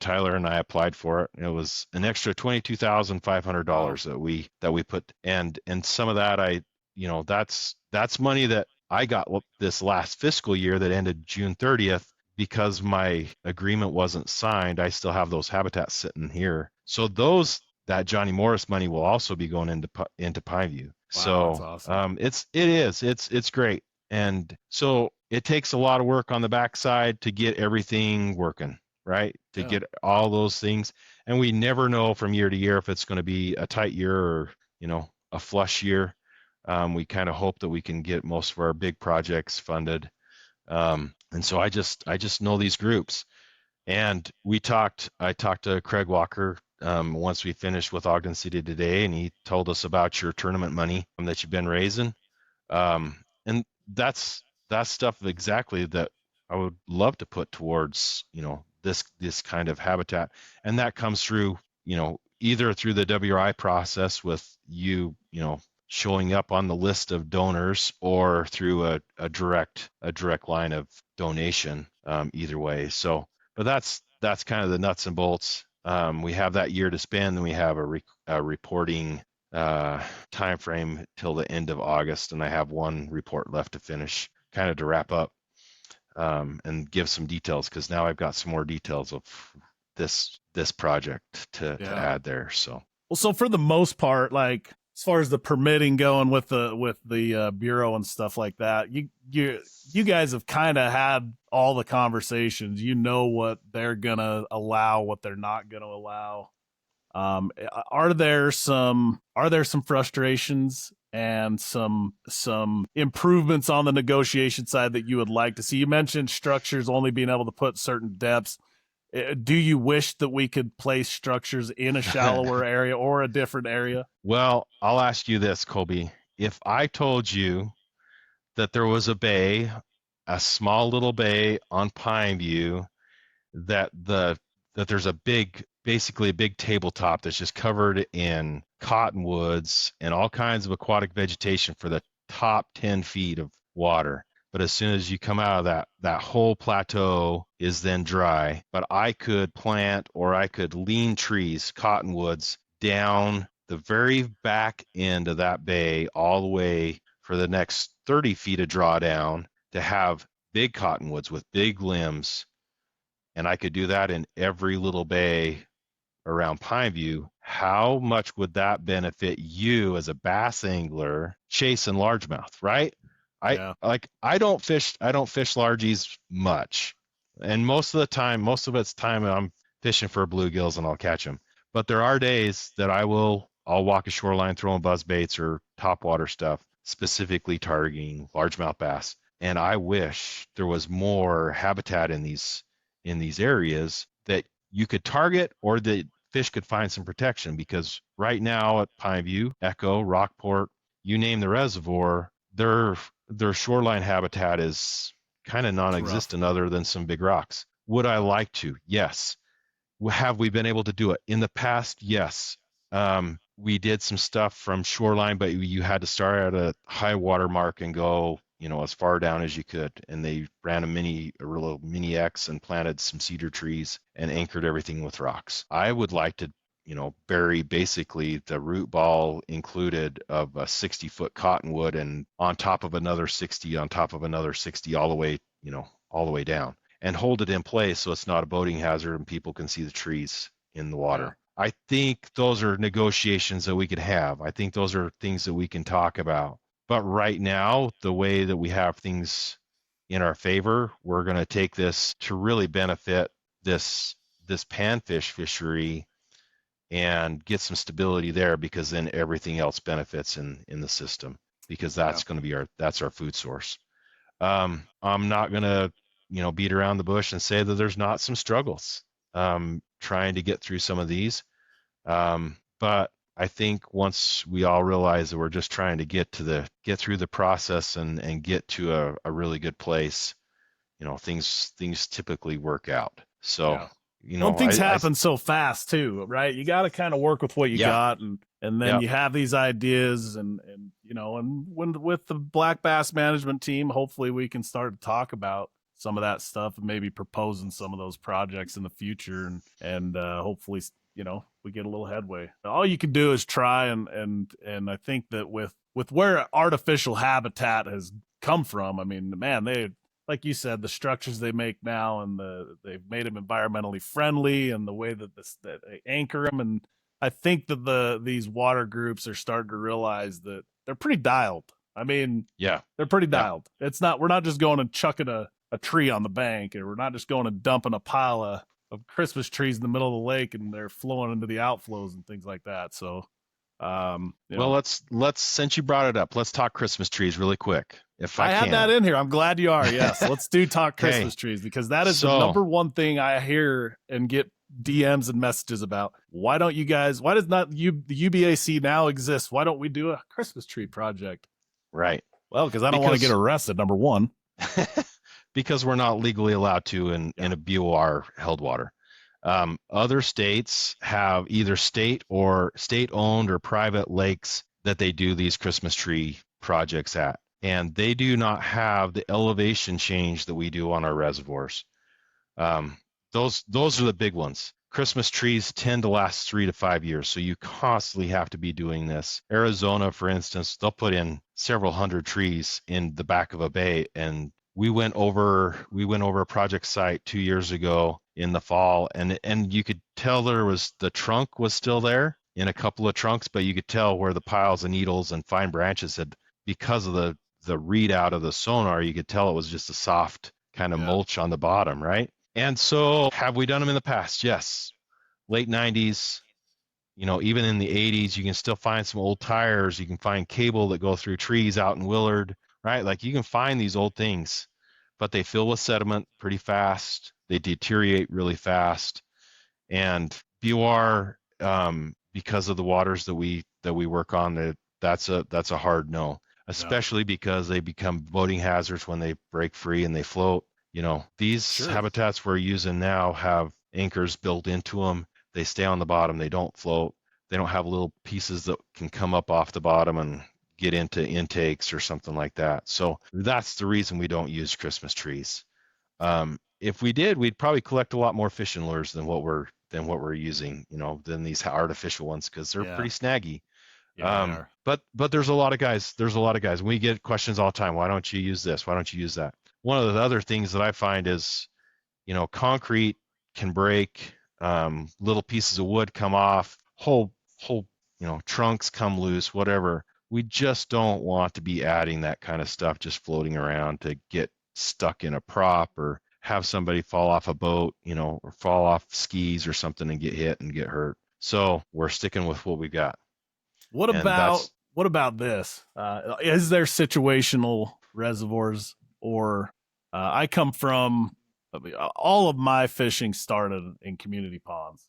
Tyler and I applied for it. It was an extra $22,500 that we put, and some of that that's money that I got this last fiscal year that ended June 30th, because my agreement wasn't signed. I still have those habitats sitting here. So that Johnny Morris money will also be going into Pineview. Wow, so that's awesome. It's great. And so it takes a lot of work on the backside to get everything working, right? To get all those things. And we never know from year to year if it's going to be a tight year or, a flush year. We kind of hope that we can get most of our big projects funded. And so I just know these groups. And I talked to Craig Walker once we finished with Ogden City today, and he told us about your tournament money that you've been raising. And that's stuff exactly that I would love to put towards, this kind of habitat. And that comes through, either through the WRI process with you showing up on the list of donors or through a direct line of donation, either way. So, but that's kind of the nuts and bolts. We have that year to spend, and we have a reporting time frame till the end of August, and I have one report left to finish, kind of to wrap up, and give some details, because now I've got some more details of this project to add there. So well, so for the most part, like as far as the permitting going with the bureau and stuff like that, you guys have kind of had all the conversations. You know what they're gonna allow, what they're not gonna allow. Are there some frustrations and some improvements on the negotiation side that you would like to see? You mentioned structures only being able to put certain depths. Do you wish that we could place structures in a shallower area or a different area? Well, I'll ask you this, Colby. If I told you that there was a small little bay on Pineview, that there's basically a big tabletop that's just covered in cottonwoods and all kinds of aquatic vegetation for the top 10 feet of water. But as soon as you come out of that whole plateau is then dry. But I could plant, or I could lean trees, cottonwoods, down the very back end of that bay all the way for the next 30 feet of drawdown to have big cottonwoods with big limbs. And I could do that in every little bay around Pineview. How much would that benefit you as a bass angler chasing largemouth, right? Yeah. I don't fish largies much. And most of it's time I'm fishing for bluegills and I'll catch them. But there are days that I'll walk a shoreline throwing buzz baits or topwater stuff, specifically targeting largemouth bass. And I wish there was more habitat in these areas that you could target, or that fish could find some protection, because right now at Pineview, Echo, Rockport, you name the reservoir, their shoreline habitat is kind of non-existent other than some big rocks. Would I like to? Yes. Have we been able to do it? In the past, yes. We did some stuff from shoreline, but you had to start at a high water mark and go, as far down as you could. And they ran a little mini X and planted some cedar trees and anchored everything with rocks. I would like to, bury basically the root ball included of a 60-foot cottonwood, and on top of another 60, on top of another 60, all the way down, and hold it in place so it's not a boating hazard and people can see the trees in the water. Yeah. I think those are negotiations that we could have. I think those are things that we can talk about. But right now, the way that we have things in our favor, we're going to take this to really benefit this panfish fishery and get some stability there, because then everything else benefits in the system, because that's going to be our food source. I'm not going to beat around the bush and say that there's not some struggles trying to get through some of these, but I think once we all realize that we're just trying to get through the process and get to a really good place, things typically work out. So, things happen so fast too, right? You got to kind of work with what you got, and then you have these ideas, and when with the black bass management team, hopefully we can start to talk about some of that stuff and maybe proposing some of those projects in the future, and hopefully we get a little headway. All you can do is try, and I think that with where artificial habitat has come from, I mean, man, they, like you said, the structures they make now, and they've made them environmentally friendly, and the way that they anchor them, and I think that these water groups are starting to realize that they're pretty dialed. I mean, they're pretty dialed. We're not just going and chucking a tree on the bank, and we're not just going and dumping a pile of Christmas trees in the middle of the lake and they're flowing into the outflows and things like that. So, let's since you brought it up, let's talk Christmas trees really quick. If I had that in here, I'm glad you are. Yes, let's talk Christmas trees, because that is the number one thing I hear and get DMs and messages about. Why does not the UBAC now exist? Why don't we do a Christmas tree project? Right. Well, because I don't want to get arrested, number one. Because we're not legally allowed to in a BOR held water. Other states have either state-owned or private lakes that they do these Christmas tree projects at. And they do not have the elevation change that we do on our reservoirs. Um, those are the big ones. Christmas trees tend to last 3 to 5 years, so you constantly have to be doing this. Arizona, for instance, they'll put in several hundred trees in the back of a bay, and we went over a project site 2 years ago in the fall, and you could tell the trunk was still there in a couple of trunks, but you could tell where the piles of needles and fine branches had, because of the readout of the sonar, you could tell it was just a soft kind of Yeah. mulch on the bottom, right? And so, have we done them in the past? Yes. Late 90s, even in the 80s, you can still find some old tires. You can find cable that go through trees out in Willard, right? Like you can find these old things, but they fill with sediment pretty fast. They deteriorate really fast. And BUR, because of the waters that we work on, that's a hard no, Yeah. especially because they become boating hazards when they break free and they float. These Sure. habitats we're using now have anchors built into them. They stay on the bottom. They don't float. They don't have little pieces that can come up off the bottom and get into intakes or something like that. So that's the reason we don't use Christmas trees. If we did, we'd probably collect a lot more fishing lures than what we're using, than these artificial ones, because they're Yeah. pretty snaggy. Yeah, they are. But there's a lot of guys. There's a lot of guys. We get questions all the time. Why don't you use this? Why don't you use that? One of the other things that I find is, concrete can break. Little pieces of wood come off. Whole trunks come loose. Whatever. We just don't want to be adding that kind of stuff just floating around to get stuck in a prop or have somebody fall off a boat, or fall off skis or something and get hit and get hurt. So we're sticking with what we got. What And about that's what about this? Is there situational reservoirs, or I come from all of my fishing started in community ponds.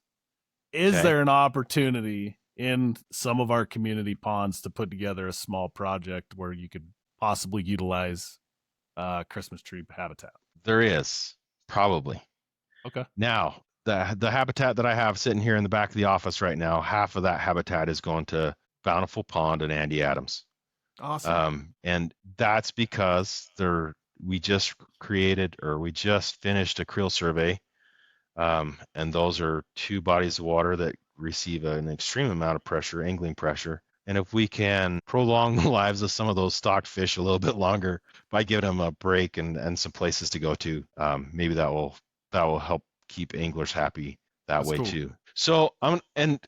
Is okay. there an opportunity in some of our community ponds to put together a small project where you could possibly utilize Christmas tree habitat? There is probably. Okay. Now, the habitat that I have sitting here in the back of the office right now, half of that habitat is going to Bountiful Pond and Andy Adams. Awesome. And that's because we just created, or we just finished a creel survey. And those are two bodies of water that receive an extreme amount of pressure, angling pressure. And if we can prolong the lives of some of those stocked fish a little bit longer by giving them a break and some places to go to, maybe that will help keep anglers happy that That's way cool. too. So and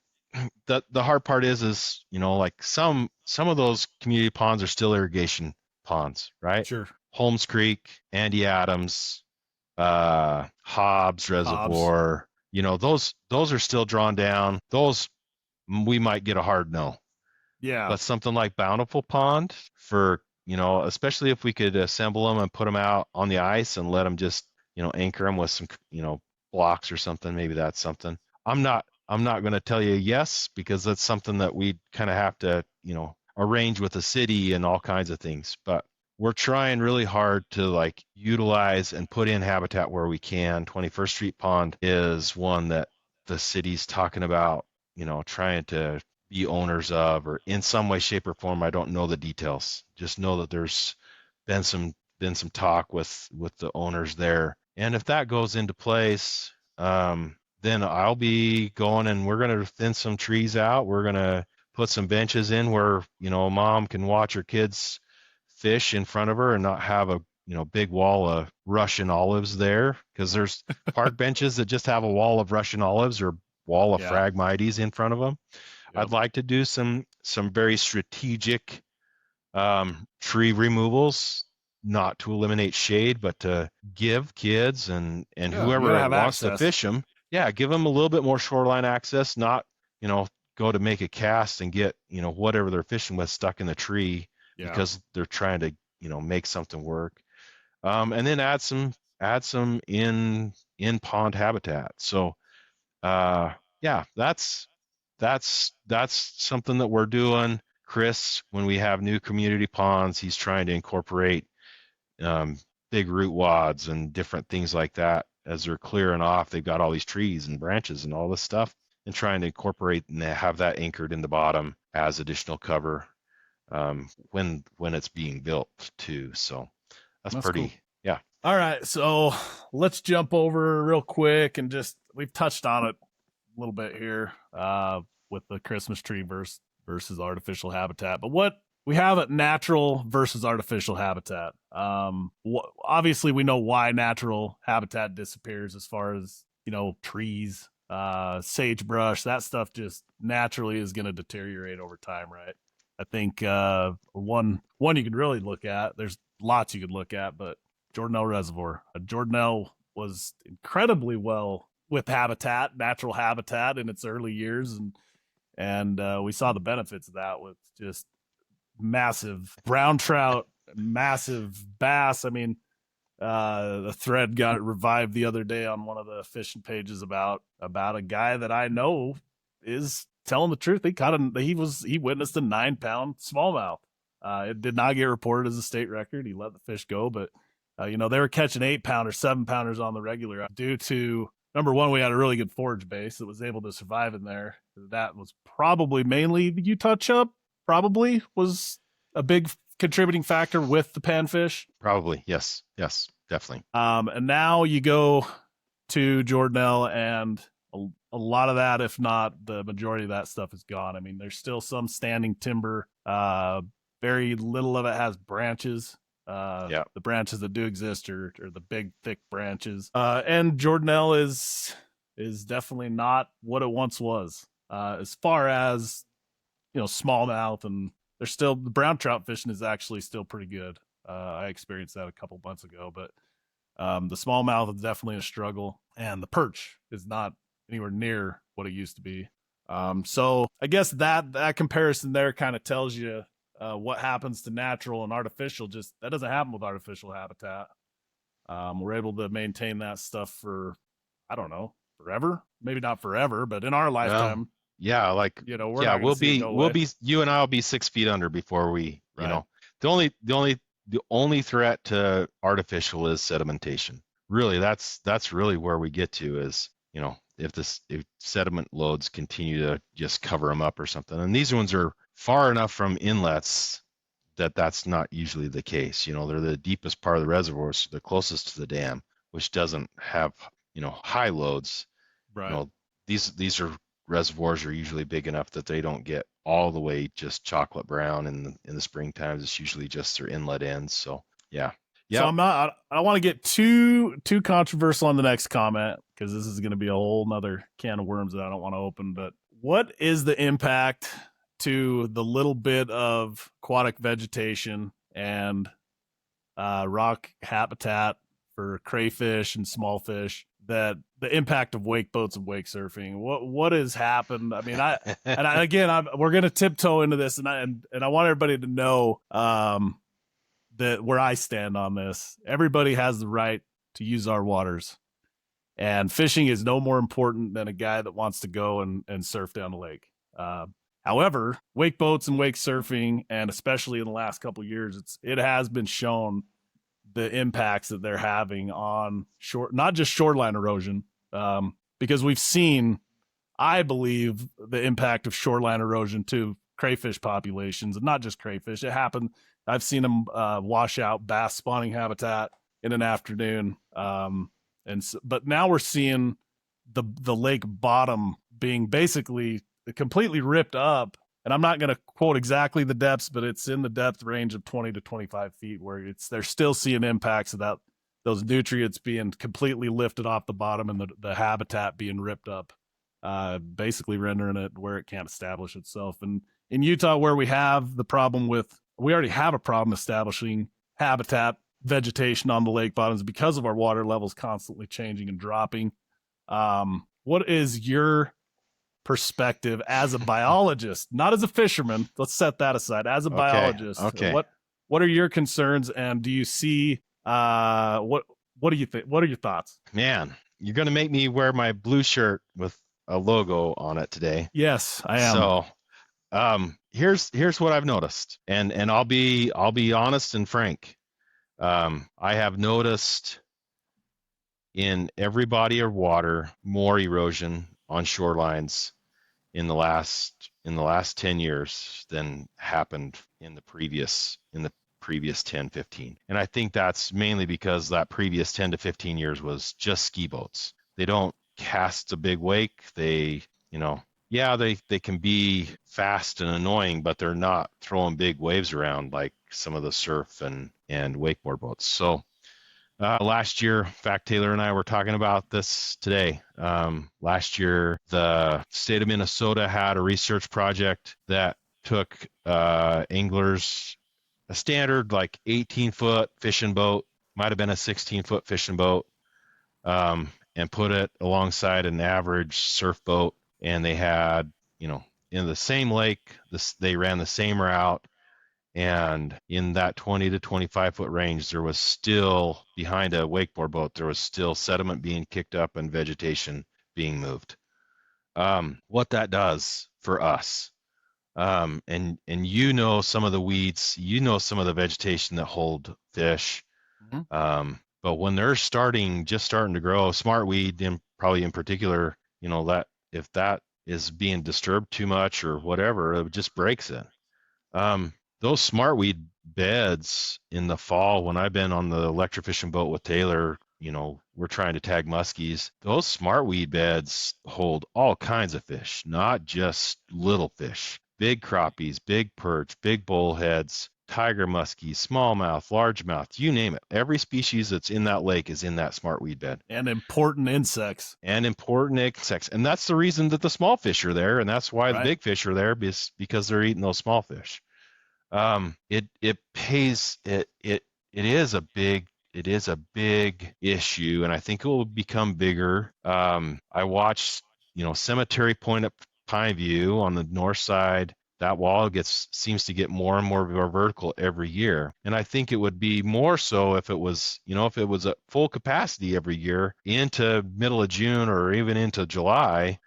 the hard part is, like some of those community ponds are still irrigation ponds, right? Sure. Holmes Creek, Andy Adams, Hobbs Hobbs. Reservoir, those are still drawn down. Those we might get a hard no. Yeah. But something like Bountiful Pond, for, especially if we could assemble them and put them out on the ice and let them just, anchor them with some, blocks or something. Maybe that's something. I'm not going to tell you yes, because that's something that we kind of have to, arrange with the city and all kinds of things. But we're trying really hard to utilize and put in habitat where we can. 21st Street Pond is one that the city's talking about, trying to be owners of, or in some way, shape, or form. I don't know the details. Just know that there's been some talk with the owners there. And if that goes into place, then I'll be going, and we're going to thin some trees out. We're going to put some benches in where, mom can watch her kids fish in front of her and not have a, big wall of Russian olives there, because there's park benches that just have a wall of Russian olives or wall of Yeah. Phragmites in front of them. Yep. I'd like to do some very strategic tree removals, not to eliminate shade, but to give kids and Yeah. You gotta whoever have wants to access. fish them, yeah, give them a little bit more shoreline access, not, go to make a cast and get, whatever they're fishing with stuck in the tree Yeah. because they're trying to, make something work. And then add some in pond habitat. So yeah, that's something that we're doing. Chris, when we have new community ponds, he's trying to incorporate um, big root wads and different things like that as they're clearing off. They've got all these trees and branches and all this stuff, and trying to incorporate and have that anchored in the bottom as additional cover. when it's being built too. So that's pretty cool. yeah. All right, so let's jump over real quick and just we've touched on it a little bit here with the Christmas tree versus artificial habitat. But what we have at natural versus artificial habitat. Obviously, we know why natural habitat disappears as far as trees, sagebrush, that stuff just naturally is going to deteriorate over time, right? I think one you can really look at. There's lots you could look at, but Jordanelle Reservoir. Jordanelle was incredibly well with habitat, natural habitat in its early years, and we saw the benefits of that with just massive brown trout, massive bass. I mean, the thread got revived the other day on one of the fishing pages about a guy that I know is telling the truth. He witnessed a 9-pound smallmouth. It did not get reported as a state record. He let the fish go, but they were catching 8-pounders, 7-pounders on the regular due to number one, we had a really good forage base that was able to survive in there. That was probably mainly the Utah chub. Probably was a big contributing factor with the panfish. Probably, yes, definitely. And now you go to Jordanelle, and a lot of that, if not the majority of that stuff, is gone. I mean, there's still some standing timber. Very little of it has branches. The branches that do exist are the big, thick branches. And Jordanelle is definitely not what it once was. As far as smallmouth, and there's still the brown trout fishing is actually still pretty good. I experienced that a couple months ago, but the smallmouth is definitely a struggle, and the perch is not anywhere near what it used to be. So I guess that comparison there kind of tells you what happens to natural and artificial. Just that doesn't happen with artificial habitat. We're able to maintain that stuff for, I don't know, forever. Maybe not forever, but in our lifetime. Yeah, like we're not we'll be you and I'll be 6 feet under before we the only threat to artificial is sedimentation. Really, that's really where we get to is if sediment loads continue to just cover them up or something. And these ones are far enough from inlets that's not usually the case. They're the deepest part of the reservoir, so they're closest to the dam, which doesn't have high loads. Right. These are reservoirs are usually big enough that they don't get all the way just chocolate brown in the springtime. It's usually just their inlet ends. So yeah. So I don't want to get too controversial on the next comment, because this is going to be a whole nother can of worms that I don't want to open. But what is the impact to the little bit of aquatic vegetation and rock habitat for crayfish and small fish, that the impact of wake boats and wake surfing? What has happened? I mean, we're going to tiptoe into this, and I want everybody to know that where I stand on this. Everybody has the right to use our waters, and fishing is no more important than a guy that wants to go and surf down the lake. However, wake boats and wake surfing, and especially in the last couple of years, it has been shown the impacts that they're having on not just shoreline erosion, because we've seen, I believe, the impact of shoreline erosion to crayfish populations, and not just crayfish. It happened. I've seen them wash out bass spawning habitat in an afternoon. But now we're seeing the lake bottom being basically completely ripped up. And I'm not going to quote exactly the depths, but it's in the depth range of 20 to 25 feet, where they're still seeing impacts of those nutrients being completely lifted off the bottom, and the habitat being ripped up, basically rendering it where it can't establish itself. And in Utah, where we already have a problem establishing habitat vegetation on the lake bottoms because of our water levels constantly changing and dropping. What is your perspective as a biologist, not as a fisherman? Let's set that aside. As a biologist, okay. What are your concerns, and do you see what do you think? What are your thoughts? Man, you're gonna make me wear my blue shirt with a logo on it today. Yes, I am. So here's what I've noticed, and I'll be honest and frank. I have noticed in every body of water more erosion on shorelines in the last 10 years than happened in the previous 10, 15. And I think that's mainly because that previous 10 to 15 years was just ski boats. They don't cast a big wake. They, yeah, they can be fast and annoying, but they're not throwing big waves around like some of the surf and wakeboard boats. So last year, in fact, Taylor and I were talking about this today. Last year, the state of Minnesota had a research project that took anglers a standard like 18-foot fishing boat, might have been a 16-foot fishing boat, and put it alongside an average surf boat. And they had, in the same lake, they ran the same route. And in that 20 to 25-foot range, there was still, behind a wakeboard boat, there was still sediment being kicked up and vegetation being moved. What that does for us, and some of the weeds, some of the vegetation that hold fish. But when they're just starting to grow, smartweed, probably in particular, that if that is being disturbed too much or whatever, it just breaks it. Those smartweed beds in the fall, when I've been on the electrofishing boat with Taylor, we're trying to tag muskies. Those smartweed beds hold all kinds of fish, not just little fish. Big crappies, big perch, big bullheads, tiger muskies, smallmouth, largemouth, you name it. Every species that's in that lake is in that smartweed bed. And important insects. And that's the reason that the small fish are there, and that's why the big fish are there, because they're eating those small fish. It pays it is a big issue, and I think it will become bigger. I watched, Cemetery Point at Pineview on the north side. That wall seems to get more and more vertical every year, and I think it would be more so if it was at full capacity every year into middle of June or even into July,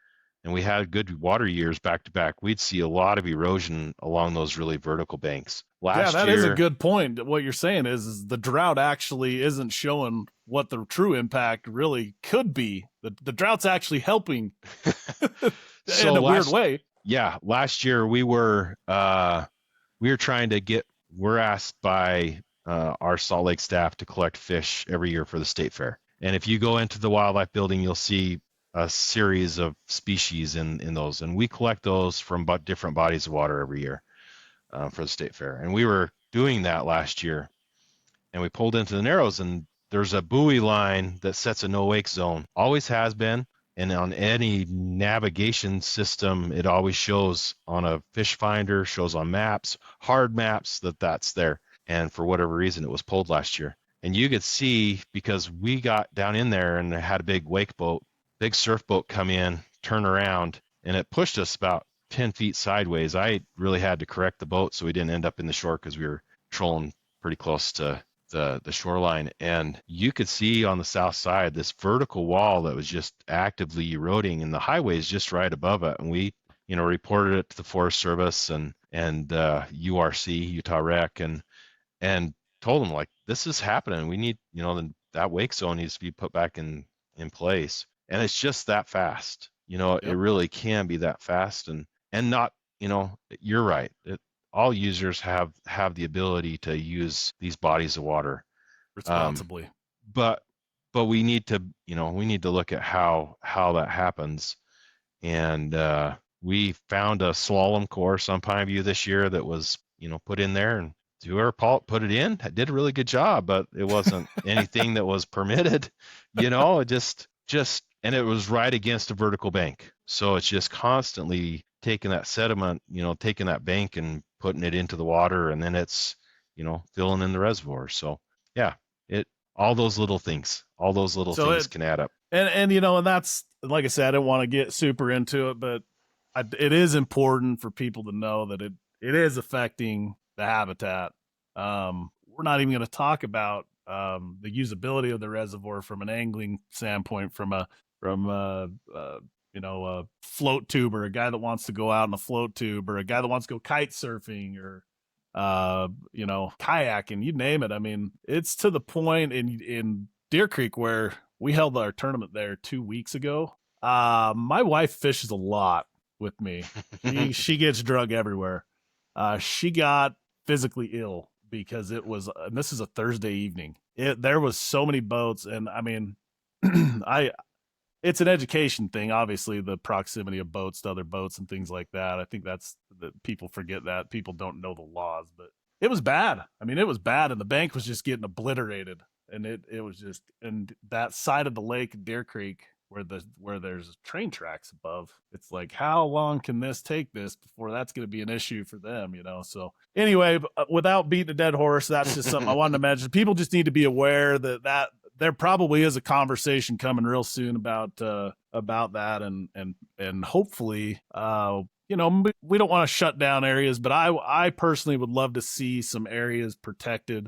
and we had good water years back to back, we'd see a lot of erosion along those really vertical banks. That is a good point. What you're saying is the drought actually isn't showing what the true impact really could be. The drought's actually helping in a weird way. Yeah, last year we're asked by our Salt Lake staff to collect fish every year for the state fair. And if you go into the wildlife building, you'll see a series of species in those, and we collect those from different bodies of water every year for the state fair. And we were doing that last year, and we pulled into the Narrows, and there's a buoy line that sets a no wake zone, always has been, and on any navigation system it always shows on a fish finder, shows on maps, hard maps, that's there. And for whatever reason it was pulled last year, and you could see, because we got down in there and had a big surf boat come in, turn around, and it pushed us about 10 feet sideways. I really had to correct the boat so we didn't end up in the shore, because we were trolling pretty close to the shoreline. And you could see on the south side this vertical wall that was just actively eroding, and the highway is just right above it. And we, reported it to the Forest Service and URC, Utah Rec, and told them, like, this is happening. We need, that wake zone needs to be put back in place. And it's just that fast. It really can be that fast, and not, you're right. All users have the ability to use these bodies of water responsibly. But we need to, look at how that happens. And we found a slalom course on Pineview this year that was, put in there, and whoever put it in did a really good job, but it wasn't anything that was permitted, it just and it was right against a vertical bank. So it's just constantly taking that sediment, taking that bank and putting it into the water, and then it's, filling in the reservoir. So yeah, all those little things can add up. And and that's, like I said, I don't want to get super into it, but it is important for people to know that it is affecting the habitat. We're not even going to talk about the usability of the reservoir from an angling standpoint, from a float tuber, a guy that wants to go out in a float tube, or a guy that wants to go kite surfing, or kayaking, you name it. I mean, it's to the point in Deer Creek where we held our tournament there 2 weeks ago. My wife fishes a lot, with me. She gets drug everywhere. She got physically ill because it was, and this is a Thursday evening. There was so many boats, and I mean, I it's an education thing, obviously, the proximity of boats to other boats and things like that. I think that's that people forget that people don't know the laws, but it was bad. I mean, it was bad, and the bank was just getting obliterated, and it was just, and that side of the lake, Deer Creek, where there's train tracks above. It's like, how long can this take this before that's going to be an issue for them, you know? So anyway, without beating a dead horse, that's just something I wanted to mention. People just need to be aware that there probably is a conversation coming real soon about that, and hopefully, we don't want to shut down areas, but I personally would love to see some areas protected.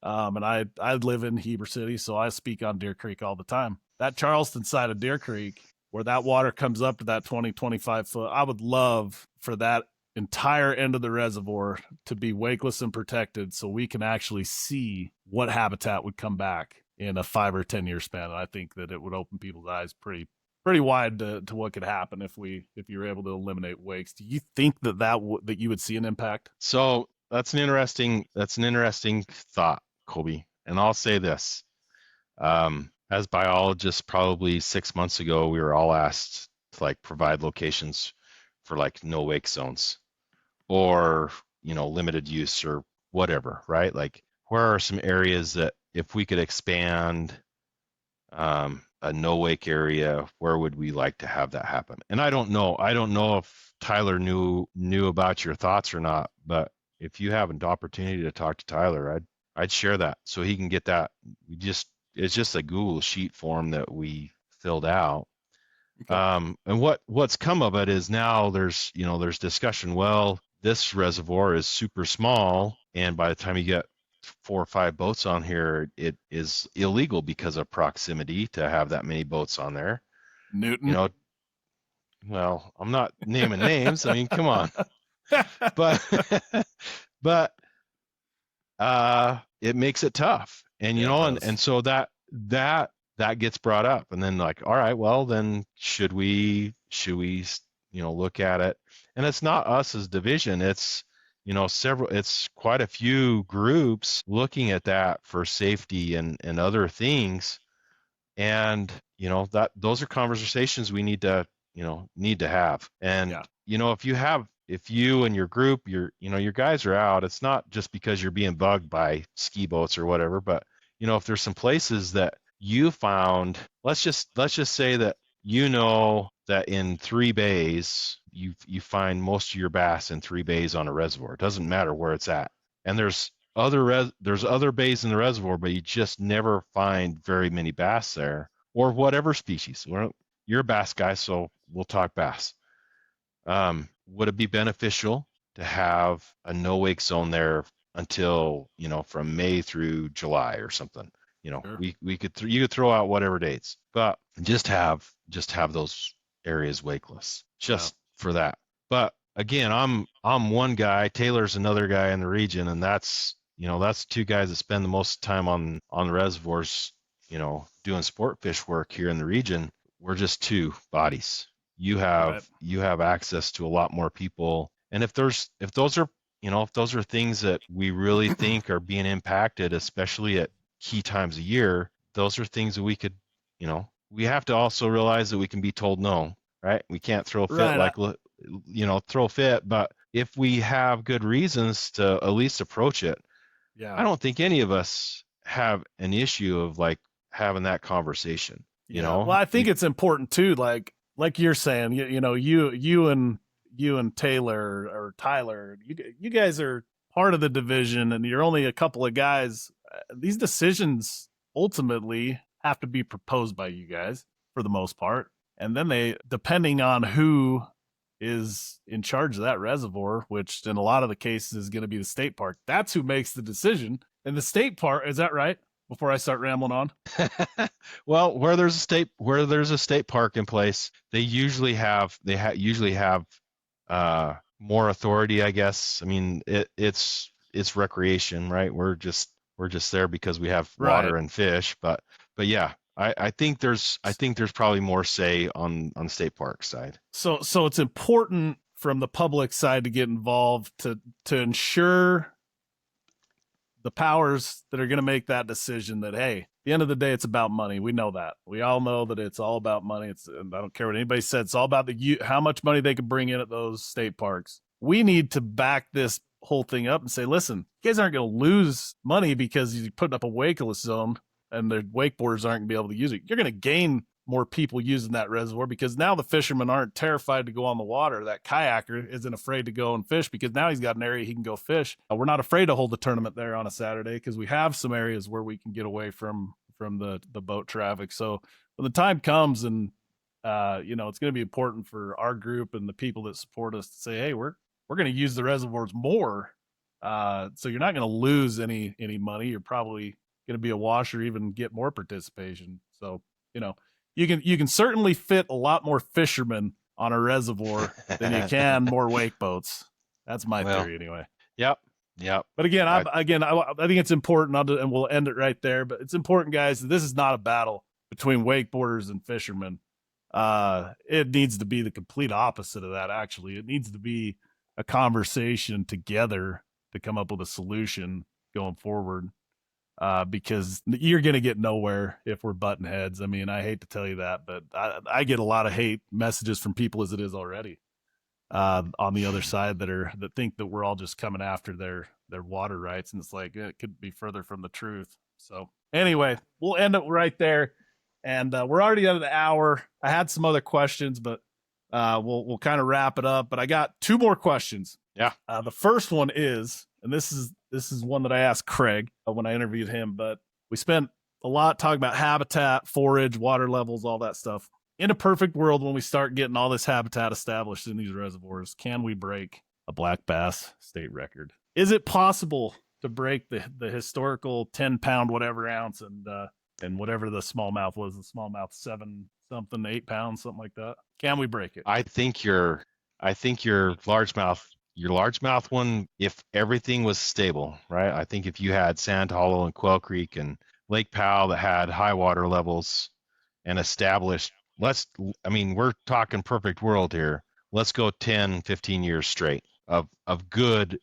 And I live in Heber City, so I speak on Deer Creek all the time. That Charleston side of Deer Creek, where that water comes up to that 20-25 foot, I would love for that entire end of the reservoir to be wakeless and protected, so we can actually see what habitat would come back in a 5 or 10 year span. And I think that it would open people's eyes pretty wide to what could happen if you were able to eliminate wakes. Do you think that you would see an impact? So that's an interesting thought, Colby. And I'll say this. As biologists, probably 6 months ago, we were all asked to like provide locations for like no wake zones or, limited use or whatever, right? Like, where are some areas that if we could expand a no wake area, where would we like to have that happen? And I don't know if Tyler knew about your thoughts or not, but if you have an opportunity to talk to Tyler, I'd share that so he can get that. It's just a Google sheet form that we filled out. Okay. And what's come of it is now there's discussion. Well, this reservoir is super small, and by the time you get 4 or 5 boats on here, it is illegal because of proximity to have that many boats on there. Newton. Well, I'm not naming names. I mean, come on. but it makes it tough, and and so that gets brought up, and then like, all right, well then should we look at it? And it's not us as division, it's it's quite a few groups looking at that for safety and other things, and that those are conversations we need to have. And if you and your group, your guys are out, it's not just because you're being bugged by ski boats or whatever, but if there's some places that you found, let's just say that that in 3 bays you find most of your bass in 3 bays on a reservoir. It doesn't matter where it's at, and there's other bays in the reservoir, but you just never find very many bass there, or whatever species. Well, you're a bass guy, so we'll talk bass. Would it be beneficial to have a no wake zone there until from May through July or something? Sure. You could throw out whatever dates, but just have those areas wakeless just for that. But again, I'm one guy, Taylor's another guy in the region, and that's 2 guys that spend the most time on the reservoirs, doing sport fish work here in the region. We're just 2 bodies. You have access to a lot more people, and if those are things that we really think are being impacted, especially at key times of year, those are things that we could, we have to also realize that we can be told no, right? We can't throw a fit throw a fit, but if we have good reasons to at least approach it, I don't think any of us have an issue of like having that conversation. Well, I think it's important too, like you're saying, you and Taylor or Tyler, you guys are part of the division, and you're only a couple of guys. These decisions ultimately have to be proposed by you guys for the most part, and then depending on who is in charge of that reservoir, which in a lot of the cases is going to be the state park. That's who makes the decision. And the state park, is that right? Before I start rambling on. Well, where there's a state park in place, they usually have more authority, I guess. I mean, it's recreation, right? We're just there because we have water and fish, but yeah, I think there's probably more say on state park side. So it's important from the public side to get involved to ensure the powers that are going to make that decision that, hey, at the end of the day, it's about money. We know that. We all know that it's all about money. I don't care what anybody said. It's all about how much money they can bring in at those state parks. We need to back this whole thing up and say, listen, you guys aren't going to lose money because you're putting up a wakeless zone and the wakeboarders aren't going to be able to use it. You're going to gain more people using that reservoir because now the fishermen aren't terrified to go on the water. That kayaker isn't afraid to go and fish because now he's got an area he can go fish. We're not afraid to hold the tournament there on a Saturday because we have some areas where we can get away from the boat traffic. So when the time comes and it's going to be important for our group and the people that support us to say, hey, we're going to use the reservoirs more. So you're not going to lose any money. You're probably going to be a wash or even get more participation. So, you can certainly fit a lot more fishermen on a reservoir than you can more wake boats. That's my theory anyway. Yep. But again, I think it's important, and we'll end it right there. But it's important, guys. This is not a battle between wakeboarders and fishermen. It needs to be the complete opposite of that. Actually, it needs to be a conversation together to come up with a solution going forward. Because you're going to get nowhere if we're butting heads. I mean, I hate to tell you that, but I get a lot of hate messages from people as it is already on the other side that think that we're all just coming after their water rights. And it's like, it could be further from the truth. So anyway, we'll end it right there. And we're already at an hour. I had some other questions, but we'll kind of wrap it up. But I got two more questions. Yeah. The first one is, and this is one that I asked Craig when I interviewed him, but we spent a lot talking about habitat, forage, water levels, all that stuff. In a perfect world, when we start getting all this habitat established in these reservoirs, can we break a black bass state record? Is it possible to break the historical 10-pound whatever ounce and whatever the smallmouth was? The smallmouth 7 something, 8 pounds, something like that. Can we break it? I think your largemouth one, if everything was stable, right? I think if you had Sand Hollow and Quail Creek and Lake Powell that had high water levels and established, we're talking perfect world here. Let's go 10, 15 years straight of good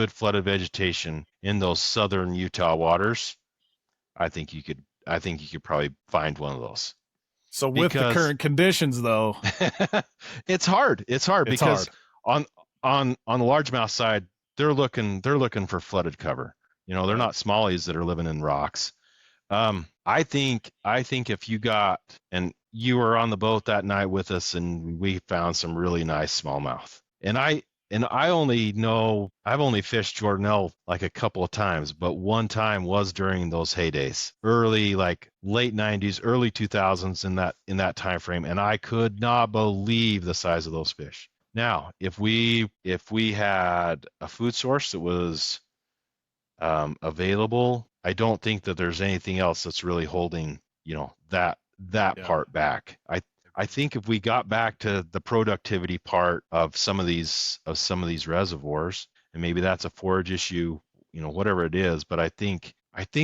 flooded vegetation in those southern Utah waters. I think you could probably find one of those. So with the current conditions though, it's hard because on the largemouth side, they're looking for flooded cover. They're not smallies that are living in rocks. I think if you got, and you were on the boat that night with us, and we found some really nice smallmouth. I've only fished Jordanelle like a couple of times, but one time was during those heydays, early, like late 90s, early 2000s, in that time frame, and I could not believe the size of those fish. Now, if we had a food source that was available, I don't think that there's anything else that's really holding that part back. I think if we got back to the productivity part of some of these reservoirs, and maybe that's a forage issue, whatever it is, but I think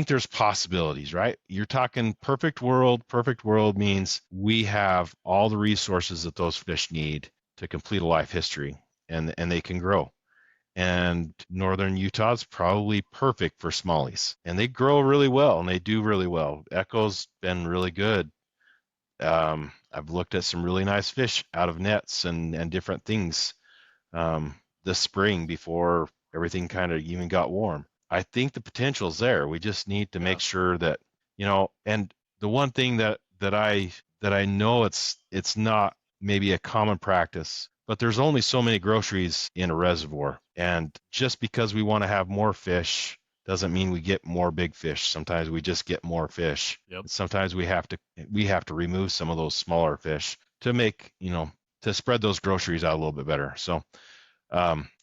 there's possibilities, right? You're talking perfect world. Perfect world means we have all the resources that those fish need to complete a life history, and they can grow. And northern Utah is probably perfect for smallies, and they grow really well, and they do really well. Echo's been really good. I've looked at some really nice fish out of nets and different things this spring before everything kind of even got warm. I think the potential's there. We just need to make sure that, and the one thing that I know it's not maybe a common practice, but there's only so many groceries in a reservoir. And just because we want to have more fish doesn't mean we get more big fish. Sometimes we just get more fish. Yep. Sometimes we have to remove some of those smaller fish to make, to spread those groceries out a little bit better. So,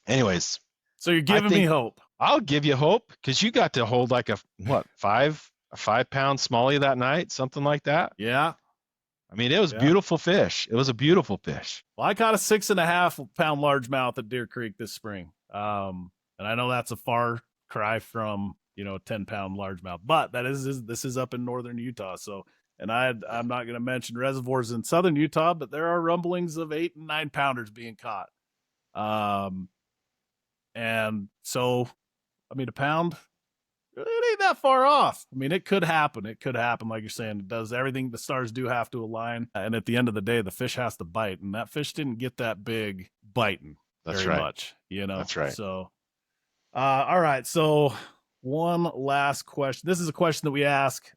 anyways. So you're giving me hope. I'll give you hope, because you got to hold like a 5-pound smallie that night, something like that. Yeah. I mean, it was beautiful fish. It was a beautiful fish. Well, I caught a 6.5-pound largemouth at Deer Creek this spring. And I know that's a far cry from, 10-pound largemouth, but this is up in northern Utah. So, And I'm not going to mention reservoirs in southern Utah, but there are rumblings of 8 and 9 pounders being caught. And so, I mean, a pound, it ain't that far off. I mean, it could happen. It could happen, like you're saying. It does everything. The stars do have to align. And at the end of the day, the fish has to bite. And that fish didn't get that big biting That's very right. much, you know? That's right. So, all right. So one last question. This is a question that we ask.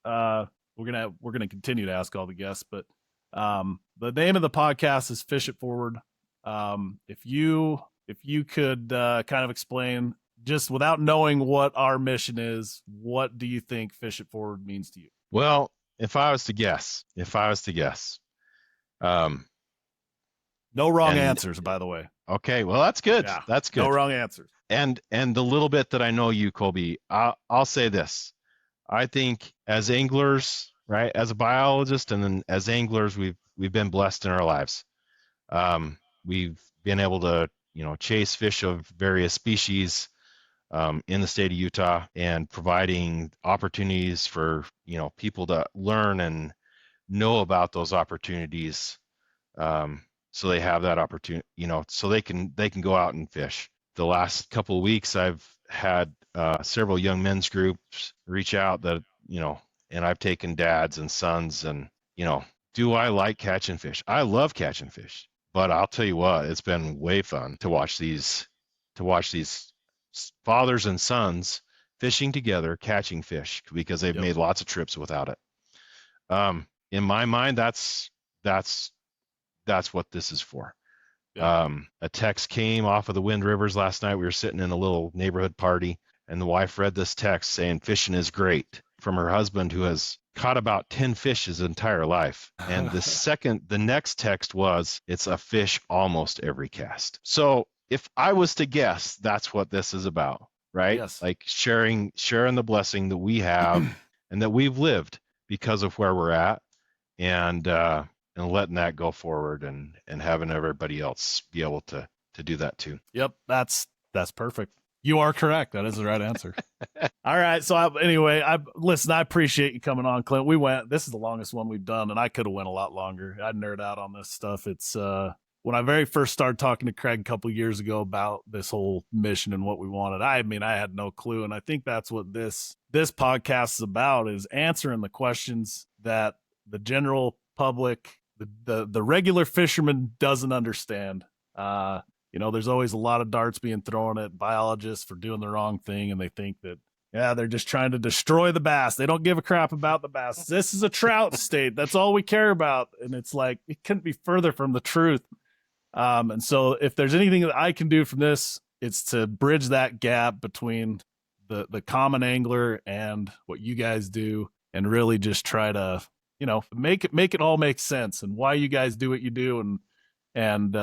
We're gonna continue to ask all the guests, but the name of the podcast is Fish It Forward. If you could kind of explain, just without knowing what our mission is, what do you think Fish It Forward means to you? Well, if I was to guess, no wrong answers, by the way. Okay, well that's good. Yeah, that's good. No wrong answers. And the little bit that I know you, Colby, I'll say this. I think as anglers, right, as a biologist, and then as anglers, we've been blessed in our lives. We've been able to, chase fish of various species in the state of Utah, and providing opportunities for people to learn and know about those opportunities, so they have that opportunity, so they can go out and fish. The last couple of weeks, I've had several young men's groups reach out that, and I've taken dads and sons, and, do I like catching fish? I love catching fish, but I'll tell you what, it's been way fun to watch these fathers and sons fishing together, catching fish, because they've made lots of trips without it. In my mind, that's what this is for. A text came off of the Wind Rivers last night. We were sitting in a little neighborhood party, and the wife read this text saying fishing is great, from her husband, who has caught about 10 fish his entire life. And the next text was, it's a fish almost every cast. So if I was to guess, that's what this is about, right? Yes. Like sharing the blessing that we have and that we've lived because of where we're at, and letting that go forward, and having everybody else be able to do that too. Yep, that's perfect. You are correct. That is the right answer. All right. So I appreciate you coming on, Clint. This is the longest one we've done, and I could have went a lot longer. I nerd out on this stuff. It's when I very first started talking to Craig a couple of years ago about this whole mission and what we wanted. I had no clue. And I think that's what this podcast is about, is answering the questions that the general public, the regular fisherman doesn't understand. There's always a lot of darts being thrown at biologists for doing the wrong thing, and they think that, they're just trying to destroy the bass. They don't give a crap about the bass. This is a trout state. That's all we care about. And it's like, it couldn't be further from the truth. And so if there's anything that I can do from this, it's to bridge that gap between the common angler and what you guys do, and really just try to, make it all make sense, and why you guys do what you do, and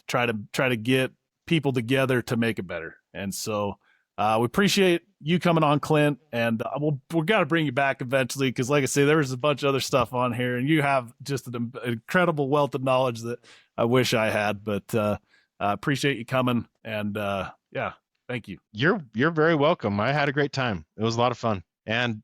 try to get people together to make it better. And so we appreciate you coming on, Clint, and we've got to bring you back eventually, because like I say, there was a bunch of other stuff on here, and you have just an incredible wealth of knowledge that I wish I had. But I appreciate you coming, and thank you. You're very welcome. I had a great time. It was a lot of fun, and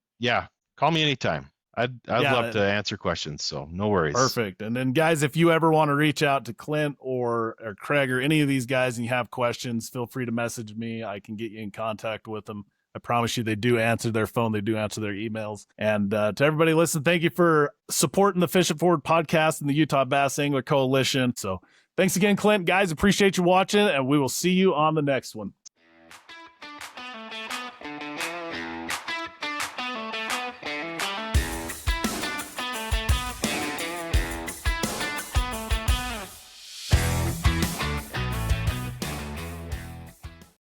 call me anytime. I'd love to answer questions, so no worries. Perfect. And then, guys, if you ever want to reach out to Clint or Craig or any of these guys and you have questions, feel free to message me. I can get you in contact with them. I promise you, they do answer their phone. They do answer their emails. And to everybody listening, thank you for supporting the Fish It Forward podcast and the Utah Bass Angler Coalition. So thanks again, Clint. Guys, appreciate you watching, and we will see you on the next one.